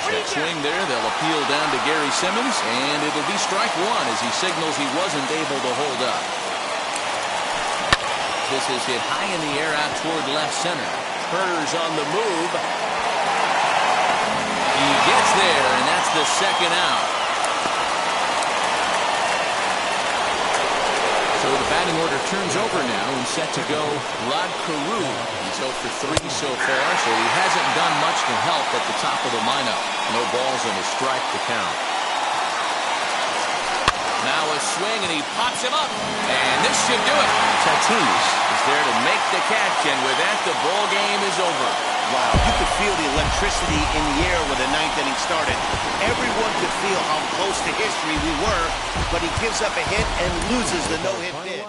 [SPEAKER 2] Check swing there. They'll appeal down to Gary Simmons, and it'll be strike one as he signals he wasn't able to hold up. This is hit high in the air out toward left center. Turner's on the move. He gets there, and that's the 2nd out. So the batting order turns over now and set to go Rod Carew. He's 0 for 3 so far, so he hasn't done much to help at the top of the lineup. No balls and a strike to count. Now a swing, and he pops him up. And this should do it. Tatis is there to make the catch, and with that, the ball game is over.
[SPEAKER 1] Wow, you could feel the electricity in the air when the 9th inning started. Everyone could feel how close to history we were, but he gives up a hit and loses the no-hit bid.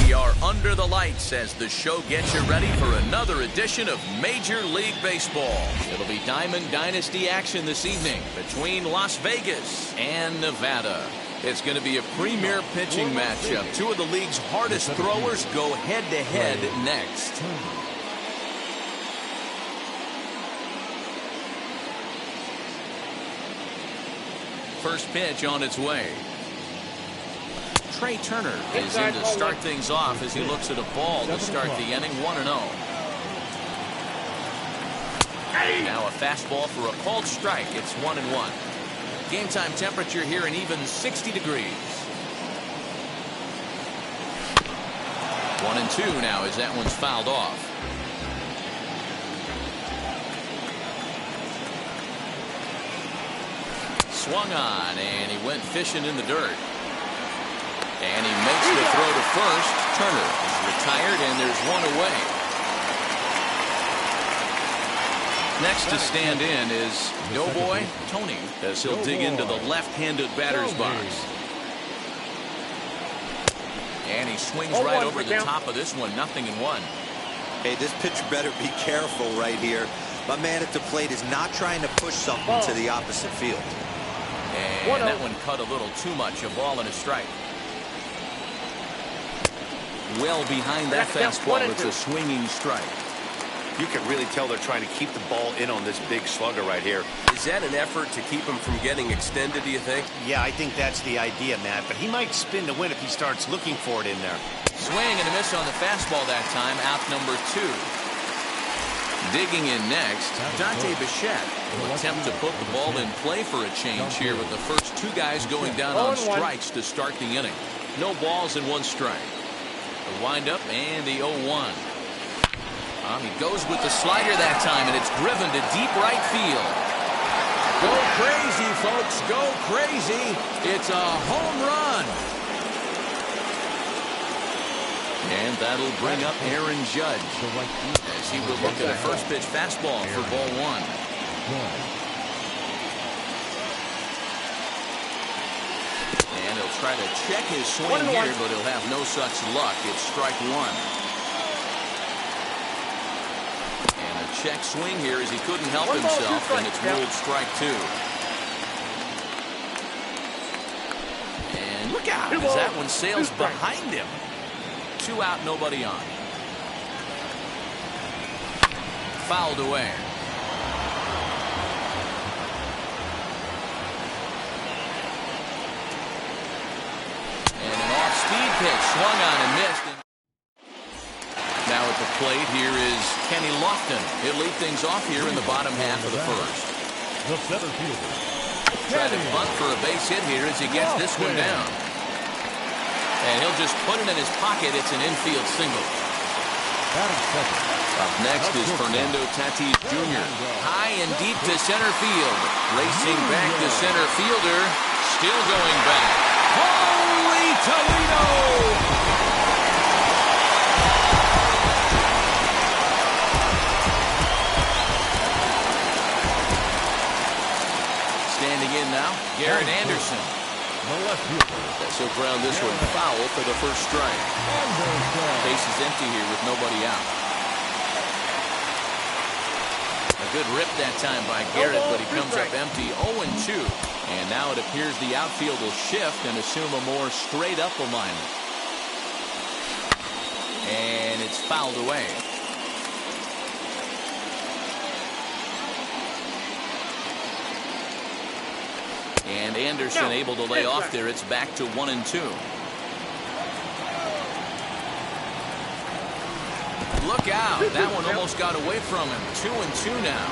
[SPEAKER 2] We are under the lights as the show gets you ready for another edition of Major League Baseball. It'll be Diamond Dynasty action this evening between Las Vegas and Nevada. It's going to be a premier pitching matchup. Two of the league's hardest throwers go head-to-head next. First pitch on its way. Trey Turner is in to start things off as he looks at a ball to start the inning, 1-0. Now a fastball for a called strike. It's 1-1. Game time temperature here an even 60 degrees. 1-2 now as that one's fouled off. Swung on and he went fishing in the dirt. And he makes the throw to first. Turner is retired, and there's one away. Next to stand in is Doughboy Tony as he'll dig into the left-handed batter's box. And he swings right over the top of this one, 0-1.
[SPEAKER 4] Hey, this pitcher better be careful right here. My man at the plate is not trying to push something to the opposite field.
[SPEAKER 2] And that one cut a little too much, a ball and a strike. Well behind that fastball, it's a swinging strike.
[SPEAKER 1] You can really tell they're trying to keep the ball in on this big slugger right here.
[SPEAKER 5] Is that an effort to keep him from getting extended, do you think?
[SPEAKER 1] Yeah, I think that's the idea, Matt. But he might spin to win if he starts looking for it in there.
[SPEAKER 2] Swing and a miss on the fastball that time, out number 2. Digging in next, Dante Bichette will attempt to put the ball in play for a change here with the first two guys going down on strikes to start the inning. No balls and one strike. The windup and the 0-1. He goes with the slider that time, and it's driven to deep right field.
[SPEAKER 7] Go crazy, folks. Go crazy. It's a home run.
[SPEAKER 2] And that'll bring up Aaron Judge as he will look at a first pitch fastball for ball 1. And he'll try to check his swing here, but he'll have no such luck. It's strike 1. And a check swing here as he couldn't help himself, and it's ruled strike 2. as that one sails behind him. 2 out, nobody on. Fouled away. And an off-speed pitch swung on and missed. Now at the plate, here is Kenny Lofton. He'll lead things off here in the bottom half of the first.
[SPEAKER 3] The center fielder.
[SPEAKER 2] Try to bunt for a base hit here as he gets this one down. And he'll just put it in his pocket. It's an infield single. Up next is Fernando Tatis Jr. High and deep to center field. Racing back to center fielder. Still going back. Holy Toledo! Standing in now, Garrett Anderson. He'll ground this one foul for the first strike. Base is empty here with nobody out. A good rip that time by Garrett, but he comes up empty. 0-2. And now it appears the outfield will shift and assume a more straight-up alignment. And it's fouled away. And Anderson able to lay off there. It's back to 1-2. Look out. That one almost got away from him. 2-2 now.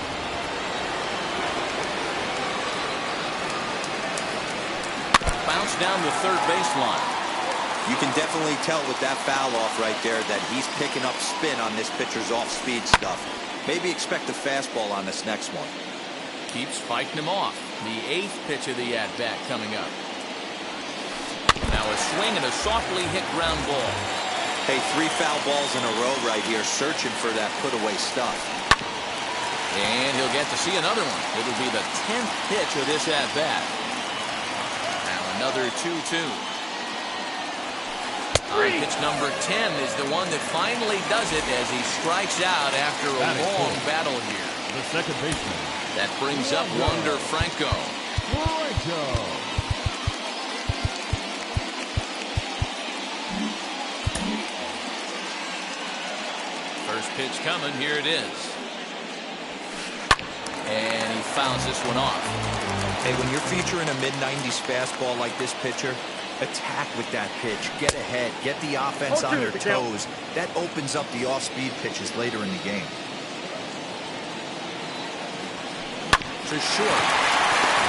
[SPEAKER 2] Bounce down the third baseline.
[SPEAKER 4] You can definitely tell with that foul off right there that he's picking up spin on this pitcher's off-speed stuff. Maybe expect a fastball on this next one.
[SPEAKER 2] Keeps fighting him off. The 8th pitch of the at-bat coming up. Now a swing and a softly hit ground ball.
[SPEAKER 4] Hey, 3 foul balls in a row right here, searching for that put-away stuff.
[SPEAKER 2] And he'll get to see another one. It'll be the 10th pitch of this at-bat. Now another 2-2. Pitch number 10 is the one that finally does it as he strikes out after a long battle here.
[SPEAKER 3] The second baseman.
[SPEAKER 2] That brings up Wander Franco. First pitch coming. Here it is. And he fouls this one off.
[SPEAKER 4] Hey, when you're featuring a mid-90s fastball like this pitcher, attack with that pitch. Get ahead. Get the offense on their toes. That opens up the off-speed pitches later in the game.
[SPEAKER 2] To short.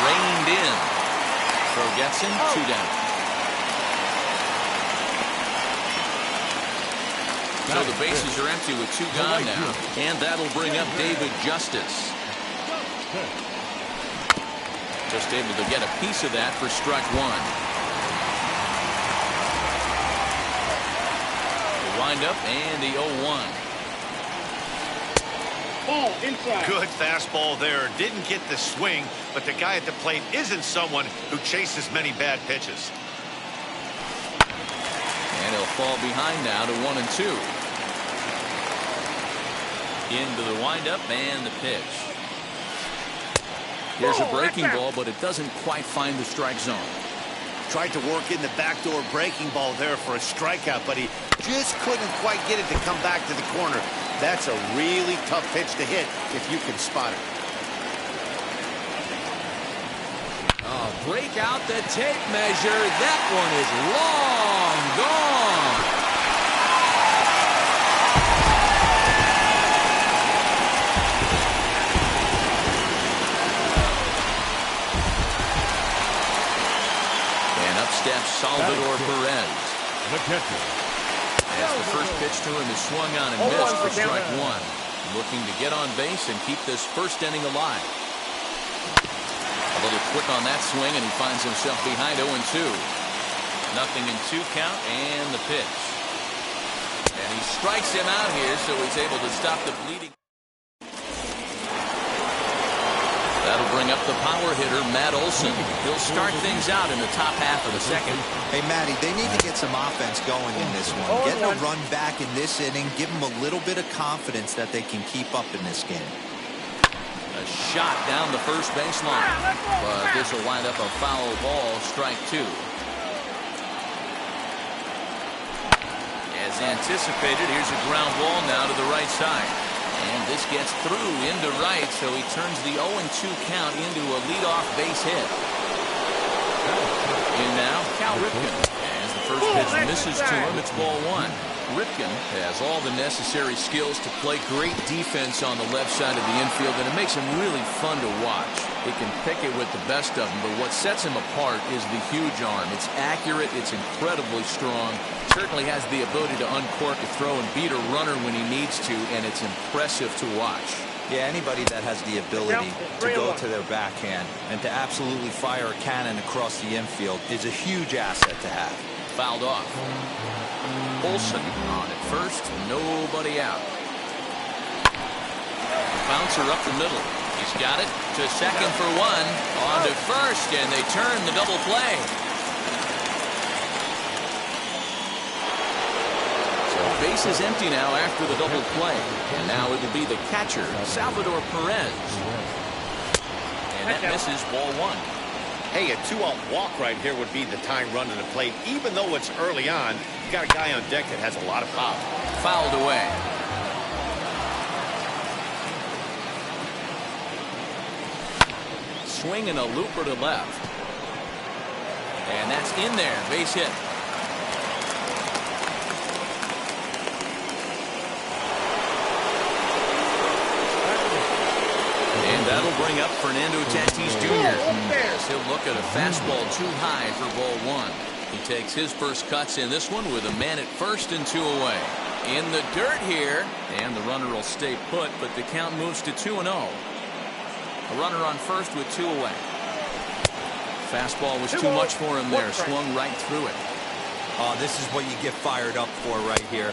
[SPEAKER 2] Reined in. Throw gets him. 2 down. So the bases are empty with 2 gone now. And that'll bring up David Justice. Just able to get a piece of that for strike 1. The windup and the 0-1.
[SPEAKER 6] Ball inside.
[SPEAKER 1] Good fastball there. Didn't get the swing, but the guy at the plate isn't someone who chases many bad pitches.
[SPEAKER 2] And he'll fall behind now to 1-2. Into the windup and the pitch. Here's a breaking ball, but it doesn't quite find the strike zone.
[SPEAKER 1] Tried to work in the backdoor breaking ball there for a strikeout, but he just couldn't quite get it to come back to the corner. That's a really tough pitch to hit if you can spot it.
[SPEAKER 7] Break out the tape measure. That one is long gone.
[SPEAKER 2] And up steps Salvador Perez.
[SPEAKER 3] The catcher.
[SPEAKER 2] As the first pitch to him is swung on and missed for strike 1. Looking to get on base and keep this first inning alive. A little quick on that swing, and he finds himself behind 0-2. Nothing in 2 count, and the pitch. And he strikes him out here, so he's able to stop the bleeding. That'll bring up the power hitter, Matt Olson. He'll start things out in the top half of the second.
[SPEAKER 4] Hey, Matty, they need to get some offense going in this one. Getting a run back in this inning, give them a little bit of confidence that they can keep up in this game.
[SPEAKER 2] A shot down the first baseline. But this will wind up a foul ball, strike 2. As anticipated, here's a ground ball now to the right side. And this gets through into right, so he turns the 0-2 count into a leadoff base hit. In now, Cal Ripken. As the first pitch misses to him, it's ball one. Ripken has all the necessary skills to play great defense on the left side of the infield, and it makes him really fun to watch. He can pick it with the best of them, but what sets him apart is the huge arm. It's accurate, it's incredibly strong, certainly has the ability to uncork a throw and beat a runner when he needs to, and it's impressive to watch.
[SPEAKER 4] Yeah, anybody that has the ability to go to their backhand and to absolutely fire a cannon across the infield is a huge asset to have.
[SPEAKER 2] Fouled off. Olsen on at first, nobody out. Bouncer up the middle. He's got it to second for one. On to first, and they turn the double play. So base is empty now after the double play. And now it'll be the catcher, Salvador Perez. And that misses ball one.
[SPEAKER 1] Hey, a 2-out walk right here would be the tying run to the plate. Even though it's early on, you got a guy on deck that has a lot of power.
[SPEAKER 2] Fouled away. Swing and a looper to left. And that's in there. Base hit. And that'll bring up Fernando Tatis Jr. He'll look at a fastball too high for ball one. He takes his first cuts in this one with a man at first and 2 away. In the dirt here, and the runner will stay put, but the count moves to 2-0. A runner on first with 2 away. Fastball was too much for him there. Swung right through it.
[SPEAKER 4] Oh, this is what you get fired up for right here.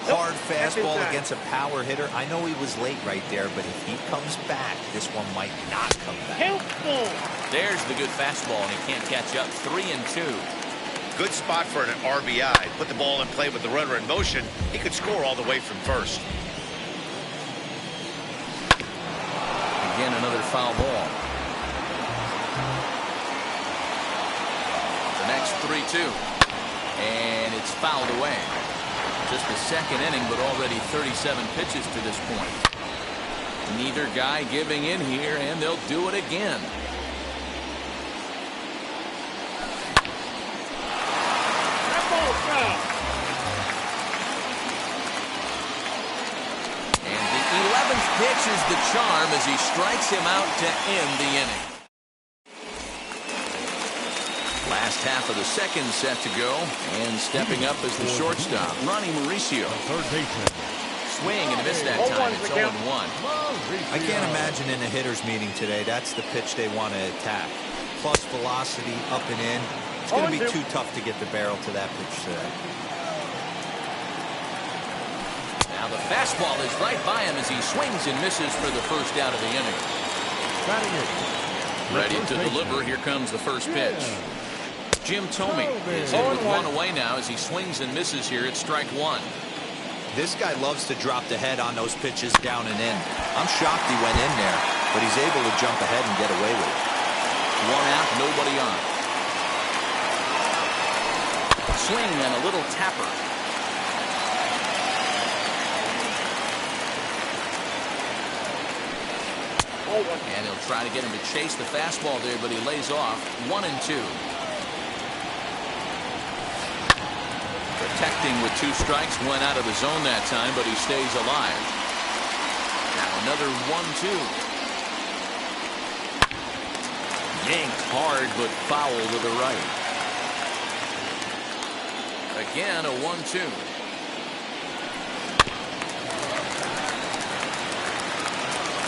[SPEAKER 4] Hard fastball against a power hitter. I know he was late right there, but if he comes back, this one might not come back.
[SPEAKER 2] There's the good fastball, and he can't catch up. 3-2.
[SPEAKER 1] Good spot for an RBI. Put the ball in play with the runner in motion. He could score all the way from first.
[SPEAKER 2] Again, another foul ball. The next 3-2. And it's fouled away. Just the second inning, but already 37 pitches to this point. Neither guy giving in here, and they'll do it again. And the 11th pitch is the charm as he strikes him out to end the inning. Last half of the second set to go, and stepping up as the shortstop, Ronnie Mauricio.
[SPEAKER 3] Third baseman.
[SPEAKER 2] Swing and a miss that time. It's 0-1.
[SPEAKER 4] I can't imagine in a hitter's meeting today that's the pitch they want to attack. Plus velocity up and in. It's going to be too tough to get the barrel to that pitch today.
[SPEAKER 2] Now the fastball is right by him as he swings and misses for the first out of the inning. Ready to deliver. Here comes the first pitch. Jim Thome is in with 1 away now as he swings and misses here at strike one.
[SPEAKER 4] This guy loves to drop the head on those pitches down and in. I'm shocked he went in there, but he's able to jump ahead and get away with it.
[SPEAKER 2] 1 out, nobody on. Swing and a little tapper. And he'll try to get him to chase the fastball there, but he lays off. 1-2. Protecting with 2 strikes, went out of the zone that time, but he stays alive. Now another 1-2. Yanked hard, but foul to the right. Again, a 1-2.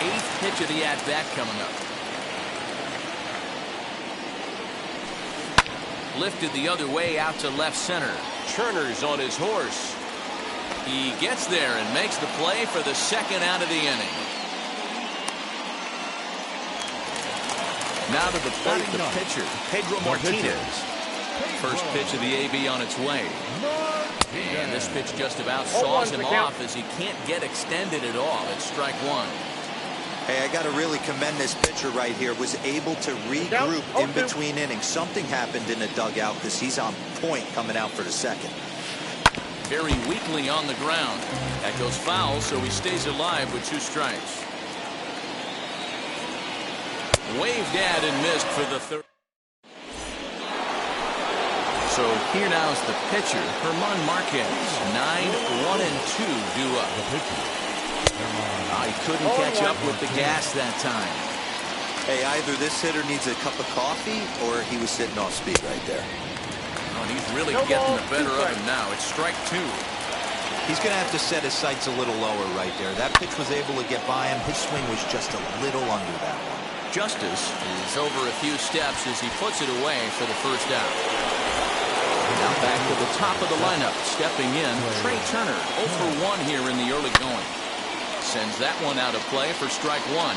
[SPEAKER 2] Eighth pitch of the at-bat coming up. Lifted the other way out to left center. Turner's on his horse. He gets there and makes the play for the second out of the inning. Now to the plate, the pitcher, Pedro Martinez. First pitch of the AB on its way. And this pitch just about saws him off as he can't get extended at all. It's strike one.
[SPEAKER 4] Hey, I got to really commend this pitcher right here. Was able to regroup in between innings. Something happened in the dugout because he's on point coming out for the second.
[SPEAKER 2] very weakly on the ground. That goes foul, so he stays alive with 2 strikes. Waved at and missed for the third. So here now is the pitcher, Herman Marquez. 9-1-2 due up. He couldn't catch up with the gas that time.
[SPEAKER 4] Hey, either this hitter needs a cup of coffee or he was sitting off speed right there.
[SPEAKER 2] Oh, he's really getting the better of him now. It's strike 2.
[SPEAKER 4] He's going to have to set his sights a little lower right there. That pitch was able to get by him. His swing was just a little under that one.
[SPEAKER 2] Justice is over a few steps as he puts it away for the first out. Now back to the top of the lineup. Stepping in, Trey Turner, 0 for 1 here in the early going. Sends that one out of play for strike 1.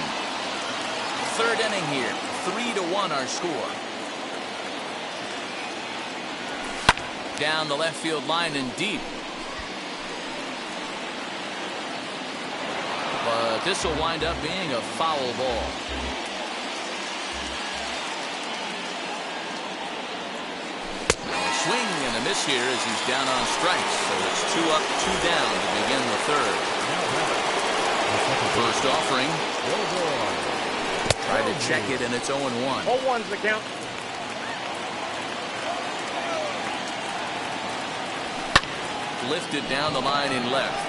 [SPEAKER 2] Third inning here, 3-1 our score. Down the left field line and deep. But this will wind up being a foul ball. Swing and a miss here as he's down on strikes. So it's 2 up, 2 down to begin the third. First offering. Try to check it, and it's 0-1.
[SPEAKER 6] 0-1's the count.
[SPEAKER 2] Lifted down the line in left.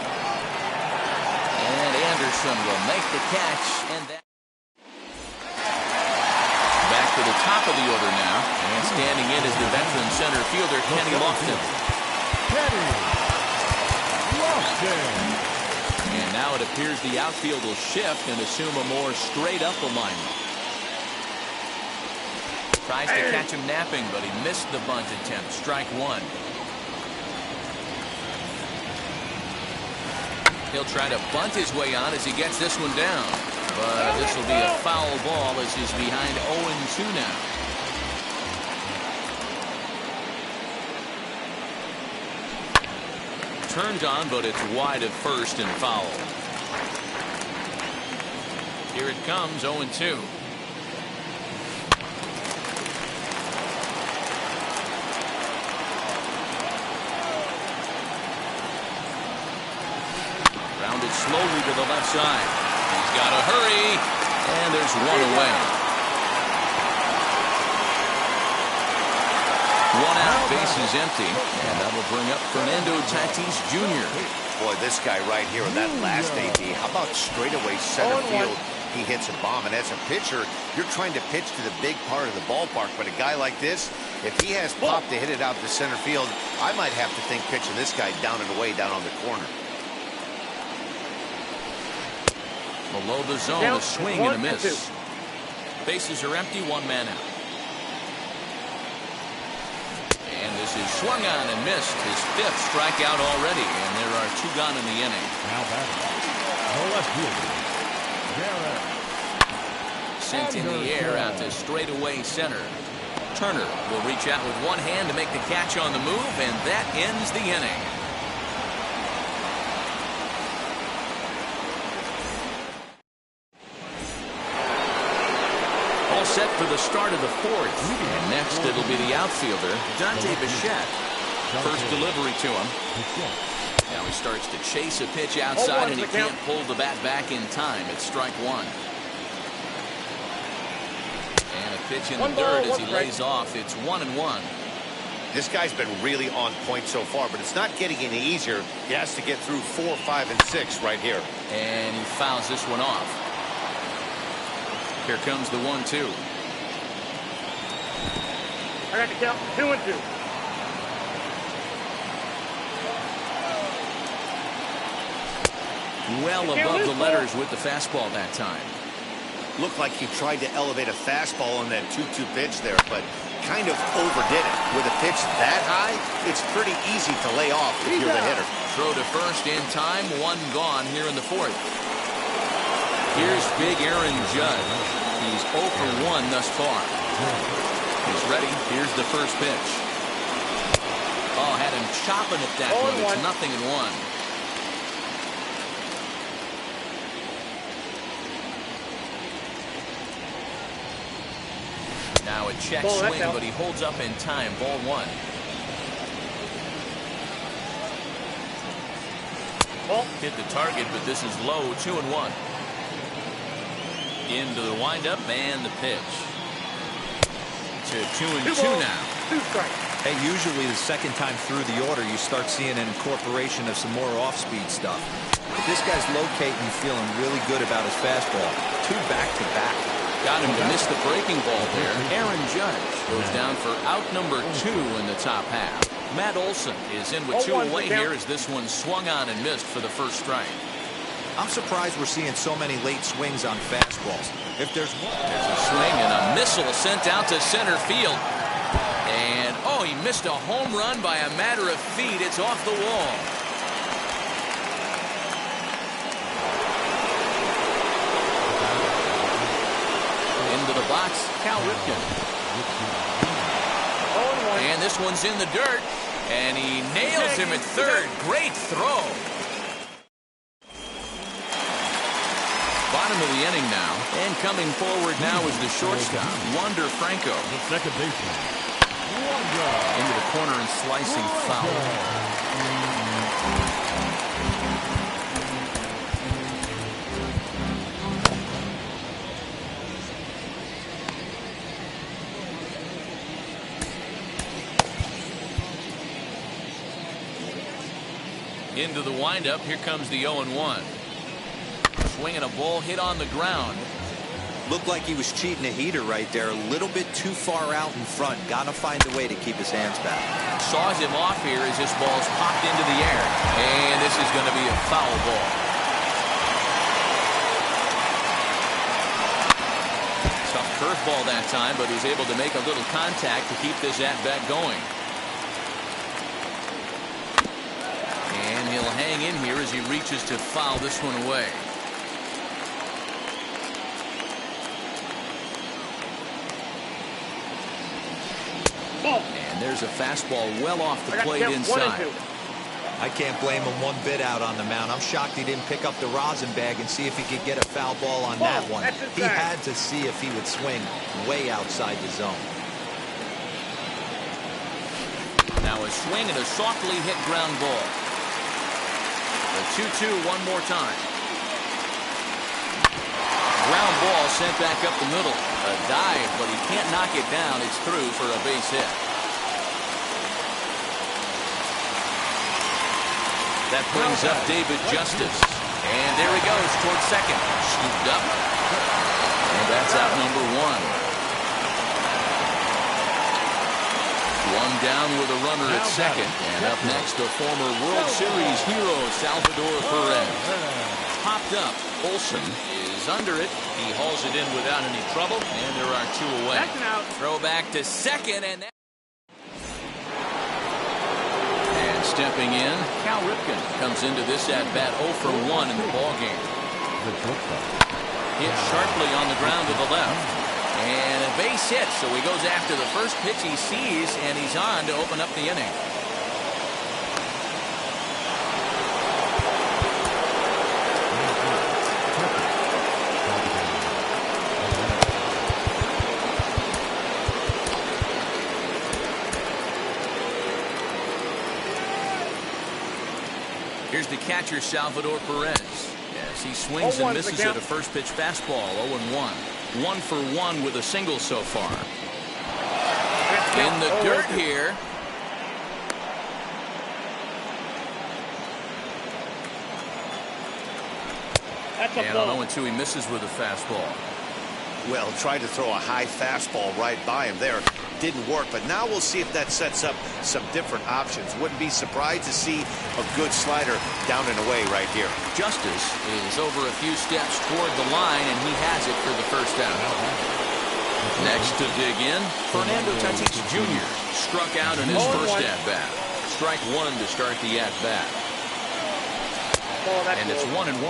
[SPEAKER 2] And Anderson will make the catch. And that back to the top of the order now. And standing in is the veteran center fielder, Kenny Lofton. And now it appears the outfield will shift and assume a more straight-up alignment. Tries to catch him napping, but he missed the bunt attempt. Strike 1. He'll try to bunt his way on as he gets this one down. But this will be a foul ball as he's behind 0-2 now. Turned on, but it's wide at first and foul. Here it comes, 0-2. Rounded slowly to the left side. He's got to hurry, and there's 1 away. 1 out, base is empty, and that'll bring up Fernando Tatis Jr.
[SPEAKER 1] Boy, this guy right here in that last AB, how about straightaway center field? He hits a bomb, and as a pitcher, you're trying to pitch to the big part of the ballpark, but a guy like this, if he has pop to hit it out to center field, I might have to think pitching this guy down and away down on the corner.
[SPEAKER 2] Below the zone, a swing and a miss. Bases are empty, 1 man out. And this is swung on and missed. His 5th strikeout already, and there are 2 gone in the inning.
[SPEAKER 3] Now batting, the left fielder, Garrett.
[SPEAKER 2] Sent in the air out to straightaway center. Turner will reach out with 1 hand to make the catch on the move, and that ends the inning. All set for the start of the 4th. And next it'll be the outfielder, Dante Bichette. First delivery to him. Now he starts to chase a pitch outside, and he can't pull the bat back in time. It's strike 1. And a pitch in the dirt as he lays off. It's 1-1.
[SPEAKER 1] This guy's been really on point so far, but it's not getting any easier. He has to get through 4, 5, and 6 right here.
[SPEAKER 2] And he fouls this one off. Here comes the 1-2.
[SPEAKER 6] I got the count, 2-2.
[SPEAKER 2] Well above the letters with the fastball that time.
[SPEAKER 1] Looked like he tried to elevate a fastball on that 2-2 pitch there, but kind of overdid it. With a pitch that high, it's pretty easy to lay off if you're the hitter.
[SPEAKER 2] Throw to first in time, 1 gone here in the 4th. Here's big Aaron Judge. He's 0 for 1 thus far. He's ready. Here's the first pitch. Oh, had him chopping at that one. It's 0-1. Now a check swing, but he holds up in time. Ball 1. Hit the target, but this is low, 2-1. Into the windup and the pitch. To 2-2 now.
[SPEAKER 6] 2 strikes.
[SPEAKER 4] Hey, usually the second time through the order, you start seeing an incorporation of some more off-speed stuff. But this guy's locating and feeling really good about his fastball. 2 back-to-back.
[SPEAKER 2] Got him to miss the breaking ball there. Aaron Judge goes down for out number 2 in the top half. Matt Olson is in with 2 away here as this one swung on and missed for the first strike.
[SPEAKER 4] I'm surprised we're seeing so many late swings on fastballs. If there's one...
[SPEAKER 2] There's a swing and a missile sent out to center field. And, oh, he missed a home run by a matter of feet. It's off the wall. Into the box, Cal Ripken. And this one's in the dirt. And he nails him at third. Great throw. Bottom of the inning now. And coming forward now is the shortstop, Wander Franco.
[SPEAKER 3] The second baseman.
[SPEAKER 2] Into the corner and slicing foul. Into the windup. Here comes the 0-1. Swinging a ball hit on the ground.
[SPEAKER 4] Looked like he was cheating a heater right there. A little bit too far out in front. Got to find a way to keep his hands back.
[SPEAKER 2] Saws him off here as this ball's popped into the air. And this is going to be a foul ball. Tough curveball that time, but he's able to make a little contact to keep this at-bat going. And he'll hang in here as he reaches to foul this one away. And there's a fastball well off the plate inside.
[SPEAKER 4] I can't blame him one bit out on the mound. I'm shocked he didn't pick up the rosin bag and see if he could get a foul ball on that one. He had to see if he would swing way outside the zone.
[SPEAKER 2] Now a swing and a softly hit ground ball. The 2-2 one more time. Ground ball sent back up the middle. A dive, but he can't knock it down. It's through for a base hit. That brings up David Justice. And there he goes towards second. Scooped up. And that's out number 1. One down with a runner at second. And up next, the former World Series hero, Salvador Perez. Popped up. Olson is under it. He hauls it in without any trouble. And there are 2 away. Throw back to second. And stepping in, Cal Ripken comes into this at-bat 0 for 1 in the ballgame. Hit sharply on the ground to the left. And a base hit, so he goes after the first pitch he sees, and he's on to open up the inning. Here's the catcher, Salvador Perez. Yes, he swings and misses at a first pitch fastball, 0-1. 1 for 1 with a single so far. In the dirt here. And on 0-2, he misses with a fastball.
[SPEAKER 1] Well, tried to throw a high fastball right by him there. Didn't work, but now we'll see if that sets up some different options. Wouldn't be surprised to see a good slider down and away right here.
[SPEAKER 2] Justice is over a few steps toward the line, and he has it for the first out. Next to dig in, Fernando Tatis Jr. struck out in his first at-bat. Strike 1 to start the at-bat. And it's 1-1.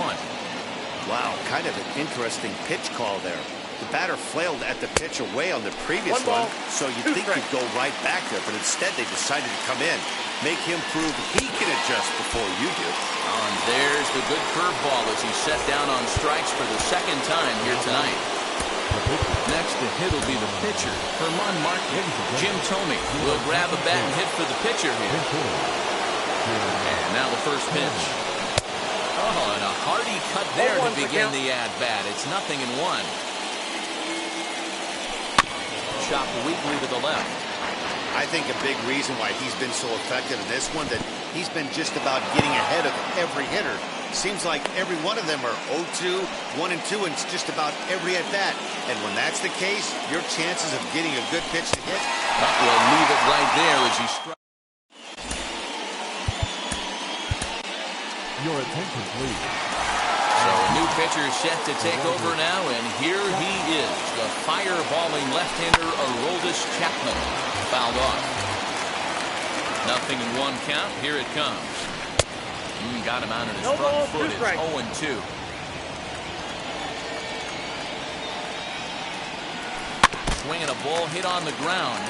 [SPEAKER 1] Wow, kind of an interesting pitch call there. The batter flailed at the pitch away on the previous one, so you'd think he'd go right back there, but instead they decided to come in, make him prove he can adjust before you do.
[SPEAKER 2] And there's the good curveball as he's set down on strikes for the second time here tonight. Next to hit will be the pitcher, Herman Martin. Jim Thome will grab a bat and hit for the pitcher here. And now the first pitch. Oh, and a hearty cut there to begin the at-bat. It's 0-1. Chopped weakly to the left.
[SPEAKER 1] I think a big reason why he's been so effective in this one, that he's been just about getting ahead of every hitter. Seems like every one of them are 0-2, 1-2, and it's just about every at-bat. And when that's the case, your chances of getting a good pitch to hit.
[SPEAKER 2] We'll leave it right there as he strikes.
[SPEAKER 3] Your attention, please.
[SPEAKER 2] So a new pitcher set to take over now, and here he is, the fireballing left-hander Aroldis Chapman. Fouled off. 0-1 count. Here it comes. Got him out of his front foot. It's 0-2. Swinging a ball hit on the ground.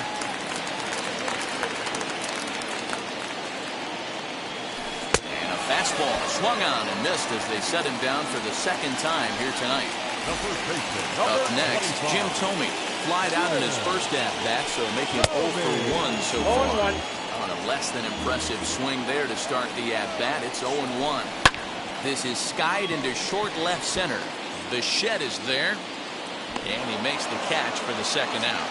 [SPEAKER 2] And a fastball swung on and missed as they set him down for the second time here tonight. Up next, Jim Thome. Flied out in his first at-bat, so making 0 for 1 so far. On a less than impressive swing there to start the at-bat. It's 0-1. This is skied into short left center. Bichette is there, and he makes the catch for the second out.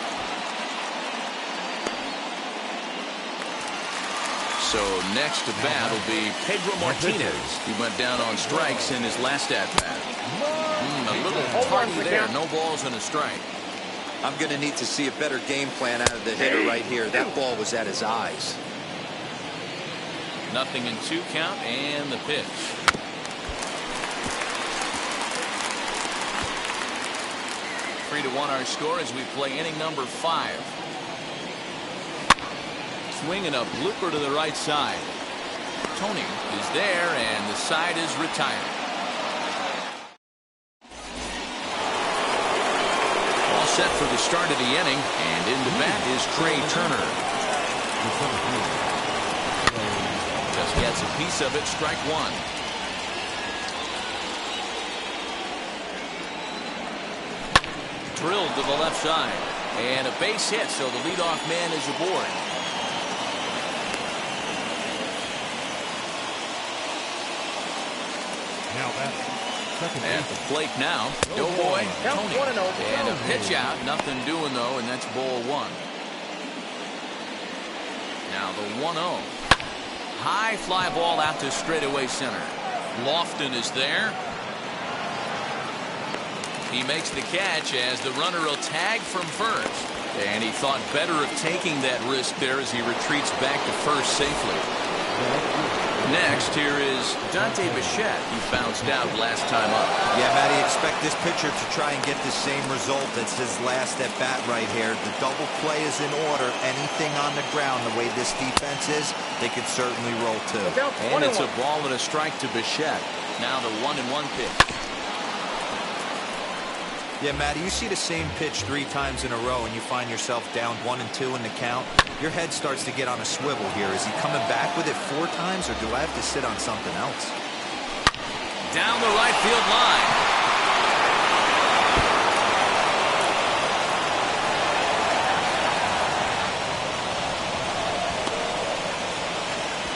[SPEAKER 2] So next to bat will be Pedro Martinez. He went down on strikes in his last at-bat. A little tardy there. No balls and a strike.
[SPEAKER 4] I'm going to need to see a better game plan out of the hitter right here. That ball was at his eyes.
[SPEAKER 2] 0-2 count and the pitch. Three to 1 our score as we play inning number 5. Swinging a blooper to the right side. Thome is there, and the side is retired. All set for the start of the inning, and into bat is Trey Turner. Just gets a piece of it. Strike one. Drilled to the left side, and a base hit, so the leadoff man is aboard.
[SPEAKER 3] Now that's second.
[SPEAKER 2] At the plate now, Doughboy Thome. And a pitch out, nothing doing though, and that's ball 1. Now the 1-0. High fly ball out to straightaway center. Lofton is there. He makes the catch as the runner will tag from first. And he thought better of taking that risk there as he retreats back to first safely. Next, here is Dante Bichette. He bounced out last time up.
[SPEAKER 4] Yeah, Matty, expect this pitcher to try and get the same result as his last at bat right here. The double play is in order. Anything on the ground, the way this defense is, they could certainly roll too.
[SPEAKER 2] And it's a ball and a strike to Bichette. Now the 1-1 pitch.
[SPEAKER 4] Yeah, Matty, you see the same pitch 3 times in a row and you find yourself down 1-2 in the count. Your head starts to get on a swivel here. Is he coming back with it 4 times, or do I have to sit on something else?
[SPEAKER 2] Down the right field line.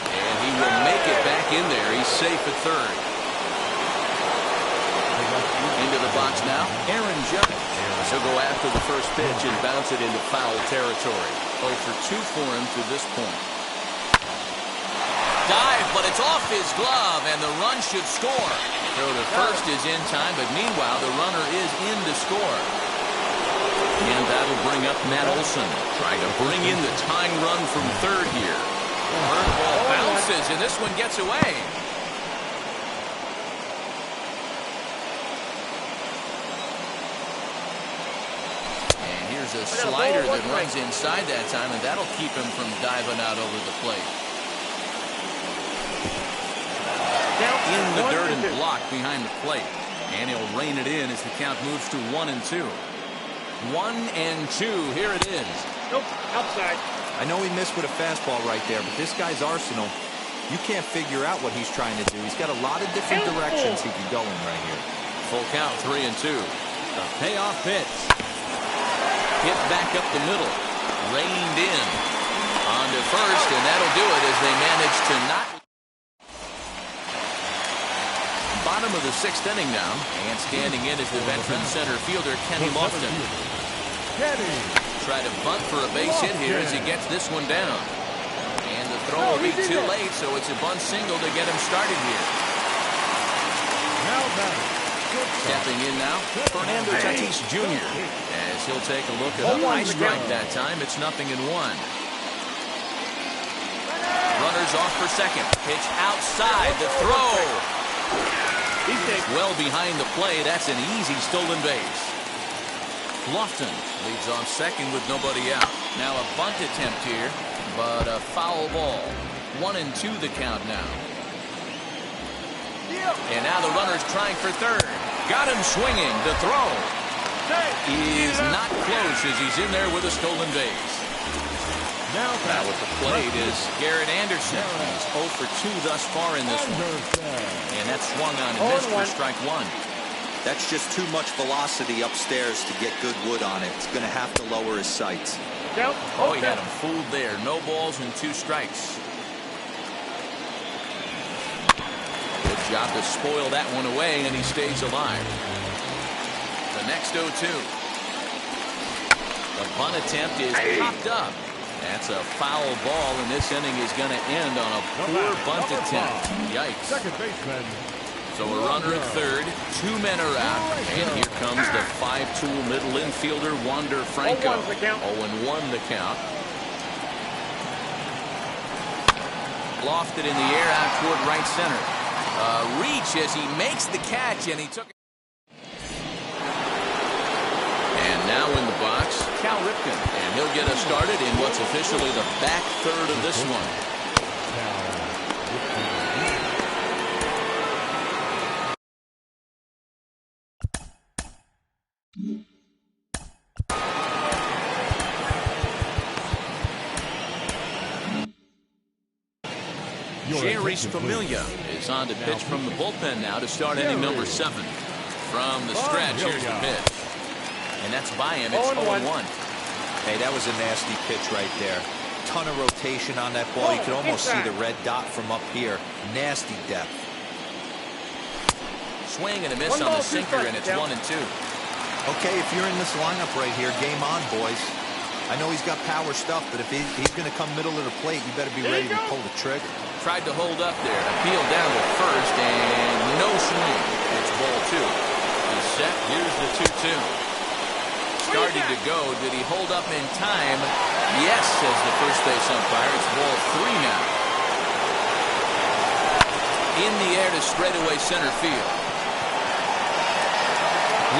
[SPEAKER 2] And he will make it back in there. He's safe at third. Into the box now, Aaron Judge. He'll go after the first pitch and bounce it into foul territory. 0 for 2 for him to this point. Dive, but it's off his glove, and the run should score. So the first is in time, but meanwhile, the runner is in to score. And that'll bring up Matt Olson, trying to bring in the tying run from third here. Third ball bounces, and this one gets away. A slider that runs inside that time, and that'll keep him from diving out over the plate. In the dirt and blocked behind the plate, and he'll rein it in as the count moves to 1-2. 1-2. Here it is.
[SPEAKER 6] Nope, outside.
[SPEAKER 4] I know he missed with a fastball right there, but this guy's arsenal, you can't figure out what he's trying to do. He's got a lot of different directions he could go in right here.
[SPEAKER 2] Full count, 3-2.
[SPEAKER 7] The payoff pitch.
[SPEAKER 2] Hit back up the middle. Reined in. On to first, and that'll do it as they manage to not. of the 6th inning now. And standing in is the veteran center fielder, Kenny Lofton. Try to bunt for a base hit here as he gets this one down. And the throw will be too late, so it's a bunt single to get him started here. Stepping in now, Fernando Tatis Jr. As he'll take a look at a high strike that time. It's 0-1. Runners off for second. Pitch outside. The throw. Well behind the play. That's an easy stolen base. Lofton leads off second with nobody out. Now a bunt attempt here, but a foul ball. 1-2 the count now. And now the runner's trying for third. Got him swinging. The throw is not close as he's in there with a stolen base. Now with the plate is Garrett Anderson. He's 0 for 2 thus far in this one. And that's swung on and missed for strike 1.
[SPEAKER 4] That's just too much velocity upstairs to get good wood on it. It's going to have to lower his sights.
[SPEAKER 2] Oh, he had him fooled there. No balls and 2 strikes. Good job to spoil that one away, and he stays alive. The next 0-2. The bunt attempt is popped up. That's a foul ball, and this inning is going to end on a poor bunt attempt. Yikes.
[SPEAKER 3] Second baseman.
[SPEAKER 2] So a runner at third, 2 men are out, and here comes the 5-tool middle infielder, Wander Franco. 0-1 the count. Lofted in the air out toward right center. Reach as he makes the catch, and he took it. And now in the box, Cal Ripken, and he'll get us started in what's officially the back third of this one. Jerry Familia is on to pitch from the bullpen now to start inning number 7. From the stretch, here's the pitch. And that's by him. It's 0-1.
[SPEAKER 4] Hey, that was a nasty pitch right there. Ton of rotation on that ball. You could almost see the red dot from up here. Nasty depth.
[SPEAKER 2] Swing and a miss on the sinker, and it's 1-2.
[SPEAKER 4] Okay, if you're in this lineup right here, game on, boys. I know he's got power stuff, but if he's going to come middle of the plate, you better be ready to pull the trigger.
[SPEAKER 2] Tried to hold up there. Appeal down to first, and no swing. It's ball 2. He's set. Here's the 2-2. Started to go. Did he hold up in time? Yes, says the first base umpire. It's ball 3 now. In the air to straightaway center field.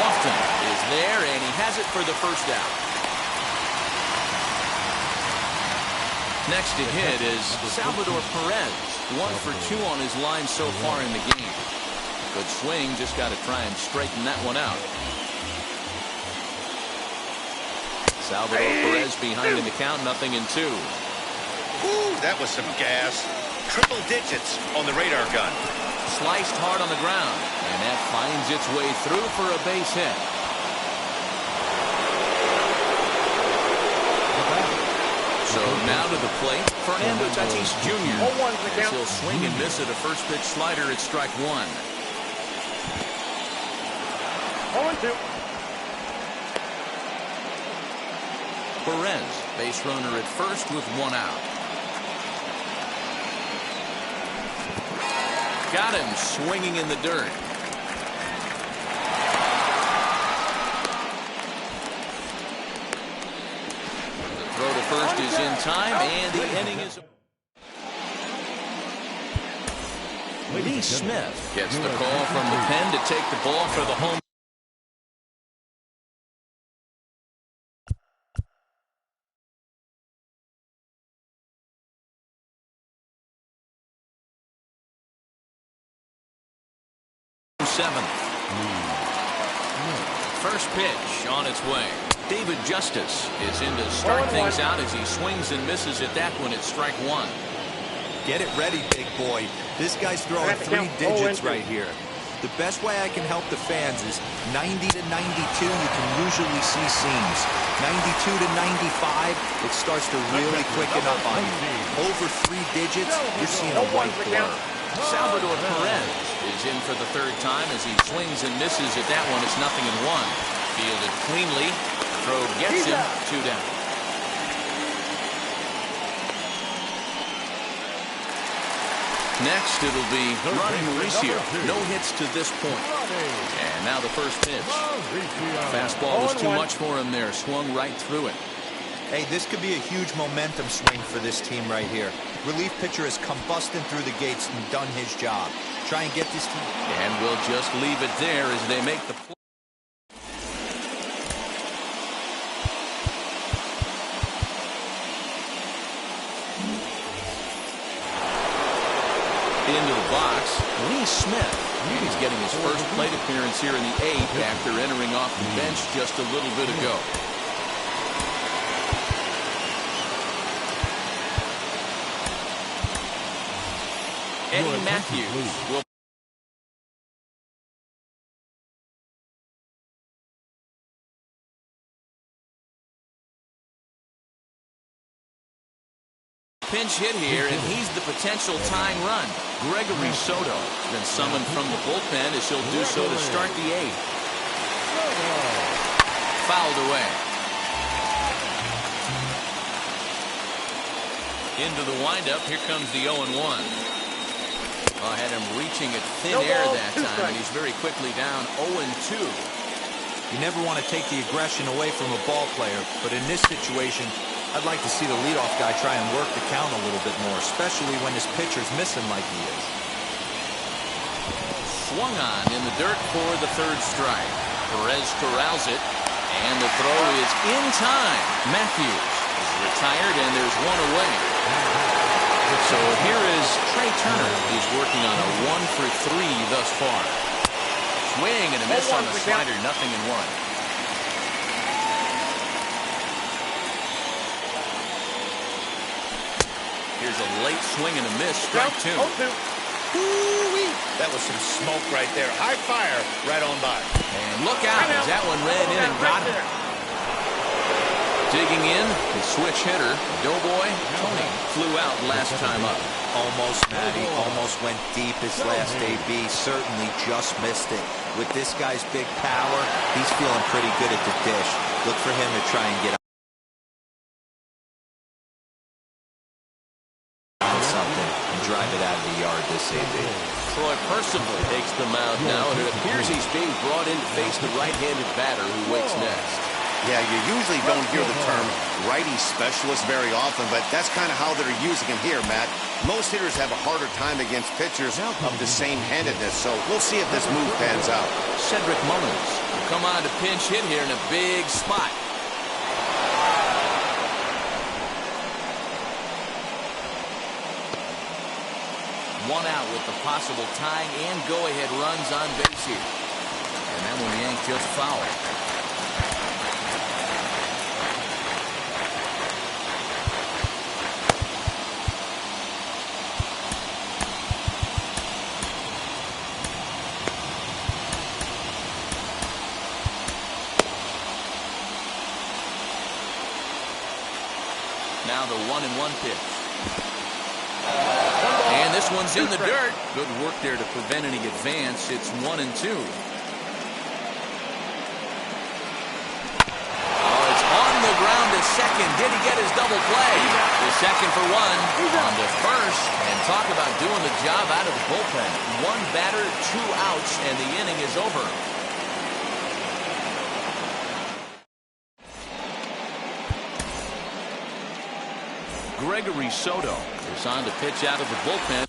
[SPEAKER 2] Lofton is there, and he has it for the first out. Next to hit is Salvador Perez. 1 for 2 on his line so far in the game. Good swing, just got to try and straighten that one out. Salvador Perez behind in the count, 0-2.
[SPEAKER 1] Ooh, that was some gas. Triple digits on the radar gun.
[SPEAKER 2] Sliced hard on the ground, and that finds its way through for a base hit. So now to the plate, Fernando Tatis Jr. As he'll swing and miss at a first pitch slider at strike 1.
[SPEAKER 6] 0-2.
[SPEAKER 2] Perez, base runner at first with 1 out. Got him swinging in the dirt. Throw to first is in time, and the inning is... Lee Smith gets the call from the pen to take the ball for the home. First pitch on its way. David Justice is in to start things out as he swings and misses at that one at strike 1.
[SPEAKER 4] Get it ready, big boy. This guy's throwing 3 digits right here. The best way I can help the fans is 90 to 92, you can usually see seams. 92 to 95, it starts to really quicken up on you. Over 3 digits, you're seeing a white blur.
[SPEAKER 2] Salvador Perez is in for the third time as he swings and misses at that one. It's 0-1. Fielded cleanly. Throw gets him. 2 down. Next, it'll be Ronnie Mauricio. No hits to this point. And now the first pitch. Fastball was too much for him there. Swung right through it.
[SPEAKER 4] Hey, this could be a huge momentum swing for this team right here. Relief pitcher has come busting through the gates and done his job. Try and get this team.
[SPEAKER 2] And we'll just leave it there as they make the play. Into the box, Lee Smith. He's getting his first plate appearance here in the 8th after entering off the bench just a little bit ago. Eddie Matthews will pinch hit here, and he's the potential tying run. Gregory Soto has been summoned from the bullpen as he'll do so to start the 8th. Fouled away. Into the windup. Here comes the 0-1. Had him reaching at thin air that time, and he's very quickly down 0-2.
[SPEAKER 4] You never want to take the aggression away from a ball player, but in this situation, I'd like to see the leadoff guy try and work the count a little bit more, especially when his pitcher's missing like he is.
[SPEAKER 2] Swung on in the dirt for the 3rd strike. Perez corrals it, and the throw is in time. Matthews is retired, and there's one away. So here is Trey Turner. He's working on a 1-for-3 thus far. Swing and a miss on the slider, 0-1. Here's a late swing and a miss, strike 2.
[SPEAKER 1] That was some smoke right there. High fire right on by.
[SPEAKER 2] And look out as that one ran in and got him. Digging in, the switch hitter, Doughboy Tony, flew out last time up.
[SPEAKER 4] Almost, Matty. Almost went deep his last AB. Certainly just missed it. With this guy's big power, he's feeling pretty good at the dish. Look for him to try and get on something and drive it out of the yard this AB.
[SPEAKER 5] Troy Percival takes the mound now, and it appears he's being brought in to face the right-handed batter who waits next.
[SPEAKER 1] Yeah, you usually don't hear the term righty specialist very often, but that's kind of how they're using him here, Matt. Most hitters have a harder time against pitchers of the same handedness, so we'll see if this move pans out.
[SPEAKER 2] Cedric Mullins will come on to pinch hit here in a big spot. One out with the possible tying and go-ahead runs on base here. And that one yanked just foul. Now the 1-1 pitch. And this one's in the dirt. Good work there to prevent any advance. It's 1-2. Oh, it's on the ground to second. Did he get his double play? The second for one. On to first. And talk about doing the job out of the bullpen. One batter, 2 outs, and the inning is over. Gregory Soto is on to pitch out of the bullpen.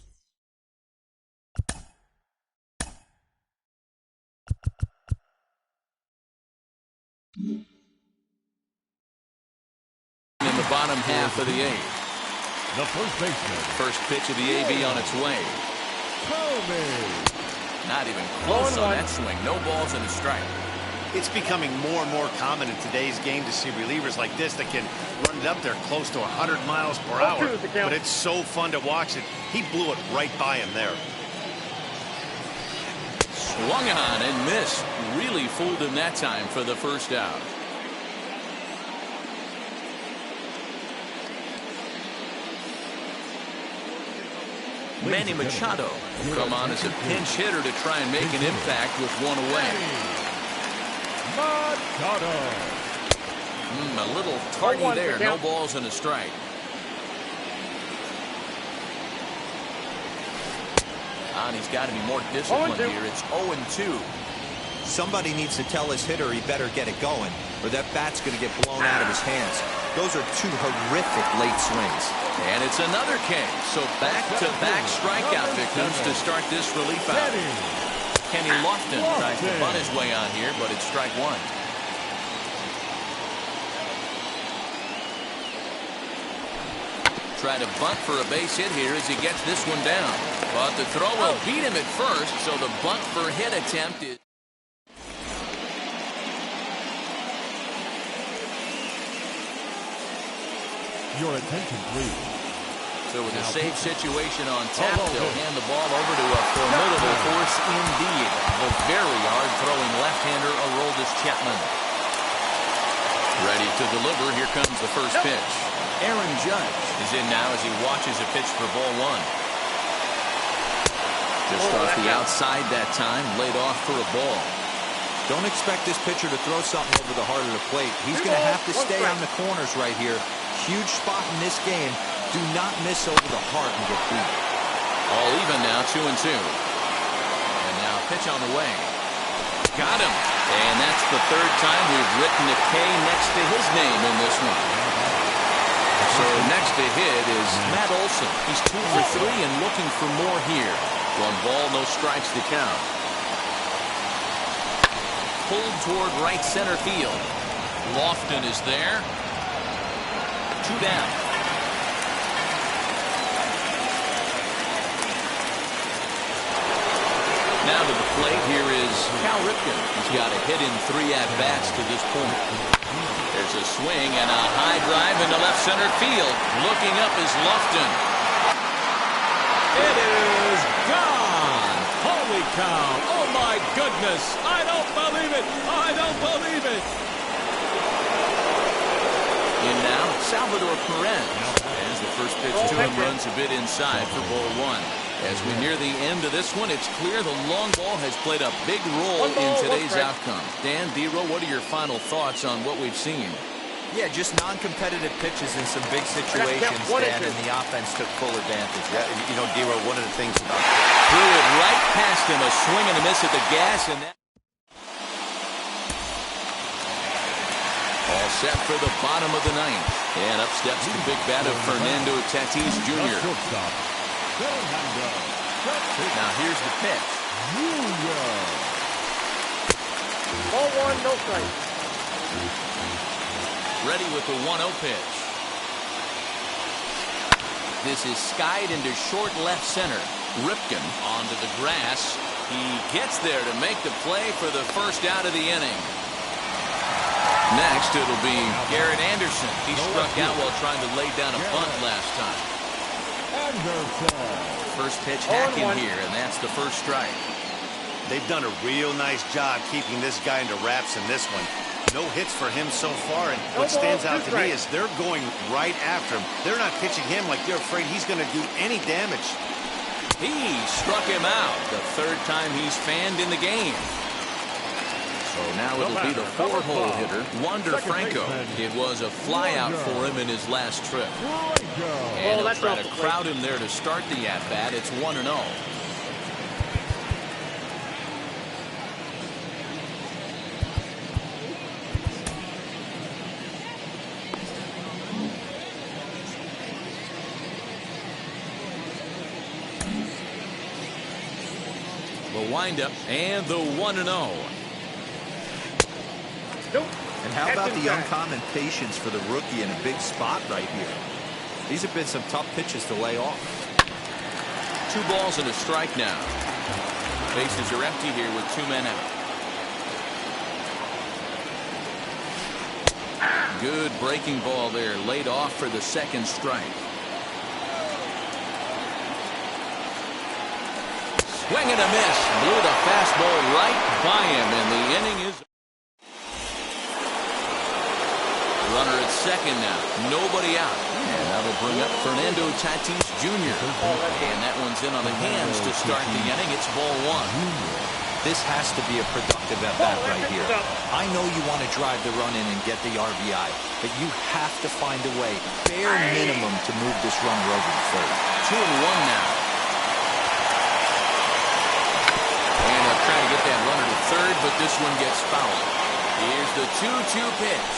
[SPEAKER 2] In the bottom half of the 8th.
[SPEAKER 3] The first baseman.
[SPEAKER 2] First pitch of the AB on its way. Not even close on that swing. No balls and a strike.
[SPEAKER 1] It's becoming more and more common in today's game to see relievers like this that can run it up there close to 100 miles per hour. But it's so fun to watch it. He blew it right by him there.
[SPEAKER 2] Swung on and missed. Really fooled him that time for the first out. Manny Machado will come on as a pinch hitter to try and make an impact with one away.
[SPEAKER 3] Machado.
[SPEAKER 2] A little tardy there. No balls and a strike. And he's got to be more disciplined here. It's 0-2.
[SPEAKER 4] Somebody needs to tell his hitter he better get it going, or that bat's going to get blown out of his hands. Those are two horrific late swings.
[SPEAKER 2] And it's another K. So back-to-back strikeout victims to start this relief out. Kenny Lofton tries to bunt his way on here, but it's strike one. Try to bunt for a base hit here as he gets this one down. But the throw will beat him at first, so the bunt for hit attempt is...
[SPEAKER 3] Your attention, please.
[SPEAKER 2] So with a safe situation on tap, they'll hand the ball over to a formidable force indeed. The very hard-throwing left-hander, Aroldis Chapman. Ready to deliver. Here comes the first pitch. Aaron Judge is in now as he watches a pitch for ball one. Just off the outside that time, laid off for a ball.
[SPEAKER 4] Don't expect this pitcher to throw something over the heart of the plate. He's going to have to stay on the corners right here. Huge spot in this game. Do not miss over the heart and get beat.
[SPEAKER 2] All even now, 2-2. And now pitch on the way. Got him. And that's the third time we've written a K next to his name in this one. So next to hit is Matt Olson. He's 2 for 3 and looking for more here. 1 ball, no strikes to count. Pulled toward right center field. Lofton is there. 2 down. Now to the plate, here is Cal Ripken. He's got a hit in 3 at-bats to this point. There's a swing and a high drive into left center field. Looking up is Lofton.
[SPEAKER 7] It is gone. Holy cow. Oh, my goodness. I don't believe it. I don't believe it.
[SPEAKER 2] In now, Salvador Perez. As the first pitch to him runs a bit inside for ball one. As we near the end of this one, it's clear the long ball has played a big role in today's outcome. Dan, D-Row, what are your final thoughts on what we've seen?
[SPEAKER 4] Yeah, just non-competitive pitches in some big situations, Dan, and the offense took full advantage.
[SPEAKER 1] Yeah, you know, D-Row, one of the things about...
[SPEAKER 2] Threw it right past him, a swing and a miss at the gas, and that... All set for the bottom of the ninth. And up steps the big bat of Fernando Tatis Jr. Now here's the pitch.
[SPEAKER 6] Ball one, no strike.
[SPEAKER 2] Ready with the 1-0 pitch. This is skied into short left center. Ripken onto the grass. He gets there to make the play for the first out of the inning. Next, it'll be Garrett Anderson. He struck out while trying to lay down a bunt last time. First pitch hacking here, and that's the first strike.
[SPEAKER 1] They've done a real nice job keeping this guy into wraps in this one. No hits for him so far, and what stands out to me is they're going right after him. They're not pitching him like they're afraid he's going to do any damage.
[SPEAKER 2] He struck him out the third time he's fanned in the game. So now it'll be the 4-hole hitter, Wander Franco. It was a flyout for him in his last trip. And he'll try to crowd him there to start the at-bat. It's 1-0. The windup and the 1-0.
[SPEAKER 4] And how about the uncommon patience for the rookie in a big spot right here? These have been some tough pitches to lay off.
[SPEAKER 2] 2 balls and a strike now. Bases are empty here with 2 men out. Good breaking ball there, laid off for the second strike. Swing and a miss. Blew the fastball right by him, and the inning is... Runner at second now. Nobody out. And they'll bring up Fernando Tatis Jr. And that one's in on the hands to start the inning. It's ball one.
[SPEAKER 4] This has to be a productive at-bat right here. I know you want to drive the run in and get the RBI, but you have to find a way, bare minimum, to move this runner over to third.
[SPEAKER 2] 2-1 now. And they'll try to get that runner to third, but this one gets fouled. Here's the 2-2 pitch.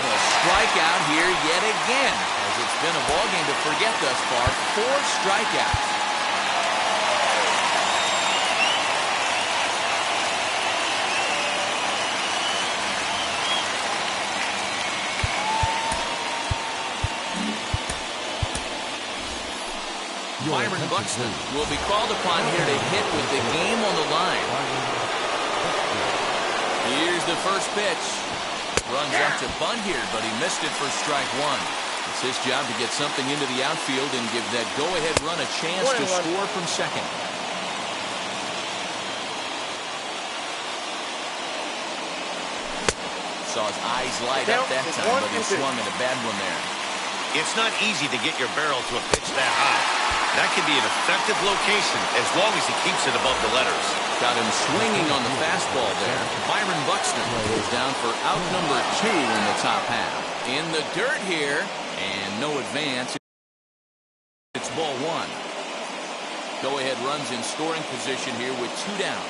[SPEAKER 2] And a strikeout here yet again. It's been a ball game to forget thus far. 4 strikeouts. Byron Buxton will be called upon here to hit with the game on the line. Here's the first pitch. Runs up to bunt here, but he missed it for strike one. It's his job to get something into the outfield and give that go-ahead run a chance to score from second. Saw his eyes light up that time, but he swung at a bad one there.
[SPEAKER 1] It's not easy to get your barrel to a pitch that high. That can be an effective location as long as he keeps it above the letters.
[SPEAKER 2] Got him swinging on the fastball there. Byron Buxton goes down for out number 2 in the top half. In the dirt here, and no advance. It's ball one. Go-ahead runs in scoring position here with 2 down.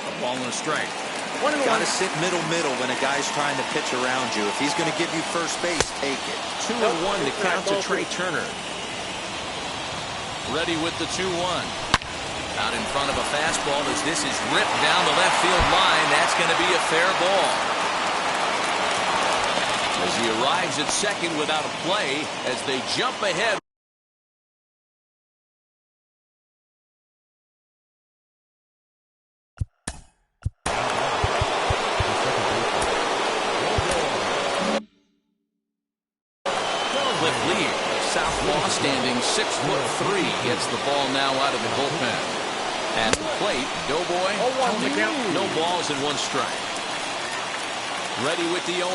[SPEAKER 2] A ball and a strike.
[SPEAKER 4] Got to sit middle when a guy's trying to pitch around you. If he's going to give you first base, take it.
[SPEAKER 5] 2-1 to count to Trey Turner.
[SPEAKER 2] Ready with the 2-1. Out in front of a fastball as this is ripped down the left field line. That's going to be a fair ball. As he arrives at second without a play as they jump ahead. Standing 6'3", gets the ball now out of the bullpen. At the plate, Doughboy, no balls and 1 strike. Ready with the 0-1.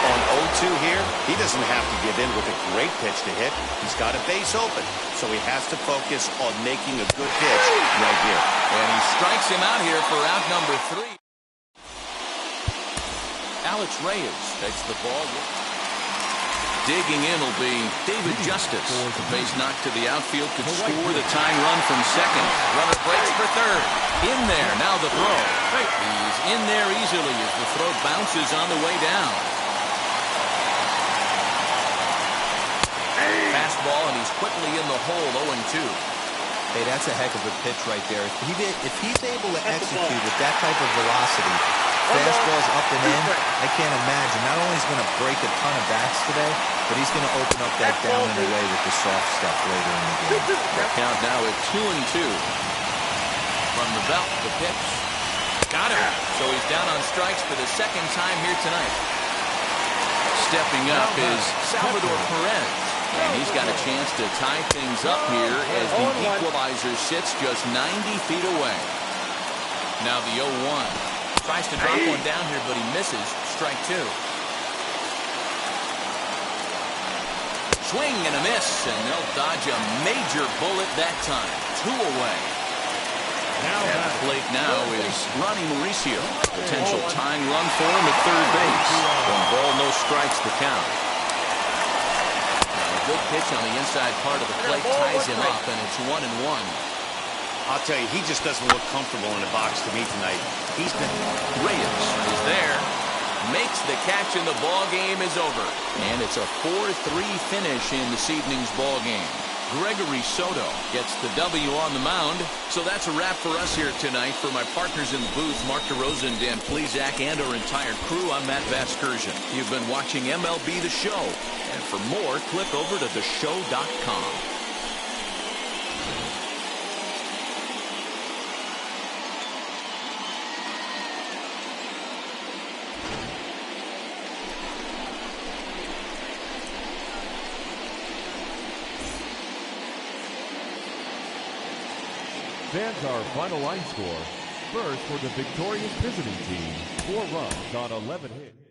[SPEAKER 1] On 0-2 here, he doesn't have to give in with a great pitch to hit. He's got a base open, so he has to focus on making a good pitch right here.
[SPEAKER 2] And he strikes him out here for out number 3. Alex Reyes takes the ball. Digging in will be David Justice. The base knock to the outfield could score the tying run from second. Runner breaks for third. In there, now the throw. He's in there easily as the throw bounces on the way down. Fastball, and he's quickly in the hole, 0-2.
[SPEAKER 4] Hey, that's a heck of a pitch right there. If he's able to execute with that type of velocity, fastballs up and in, I can't imagine. Not only is he going to break a ton of bats today, but he's going to open up that down and away with the soft stuff later in the game.
[SPEAKER 2] The count now at 2-2. From the belt, the pitch. Got him. So he's down on strikes for the second time here tonight. Stepping up is Salvador Perez. And he's got a chance to tie things up here as the equalizer sits just 90 feet away. Now the 0-1. Tries to drop one down here, but he misses. Strike 2. Swing and a miss, and they'll dodge a major bullet that time. 2 away. At the plate now is Ronnie Mauricio. Potential tying run for him at third base. 1 ball, no strikes to count. A good pitch on the inside part of the plate ties him up, and it's 1-1.
[SPEAKER 1] I'll tell you, he just doesn't look comfortable in the box to me tonight. He's been...
[SPEAKER 2] Reyes is there, makes the catch, and the ball game is over. And it's a 4-3 finish in this evening's ball game. Gregory Soto gets the W on the mound. So that's a wrap for us here tonight. For my partners in the booth, Mark DeRosa and Dan Plesac, and our entire crew, I'm Matt Vasgersian. You've been watching MLB The Show. And for more, click over to theshow.com.
[SPEAKER 3] Fans, our final line score. First for the victorious visiting team, 4 runs on 11 hits.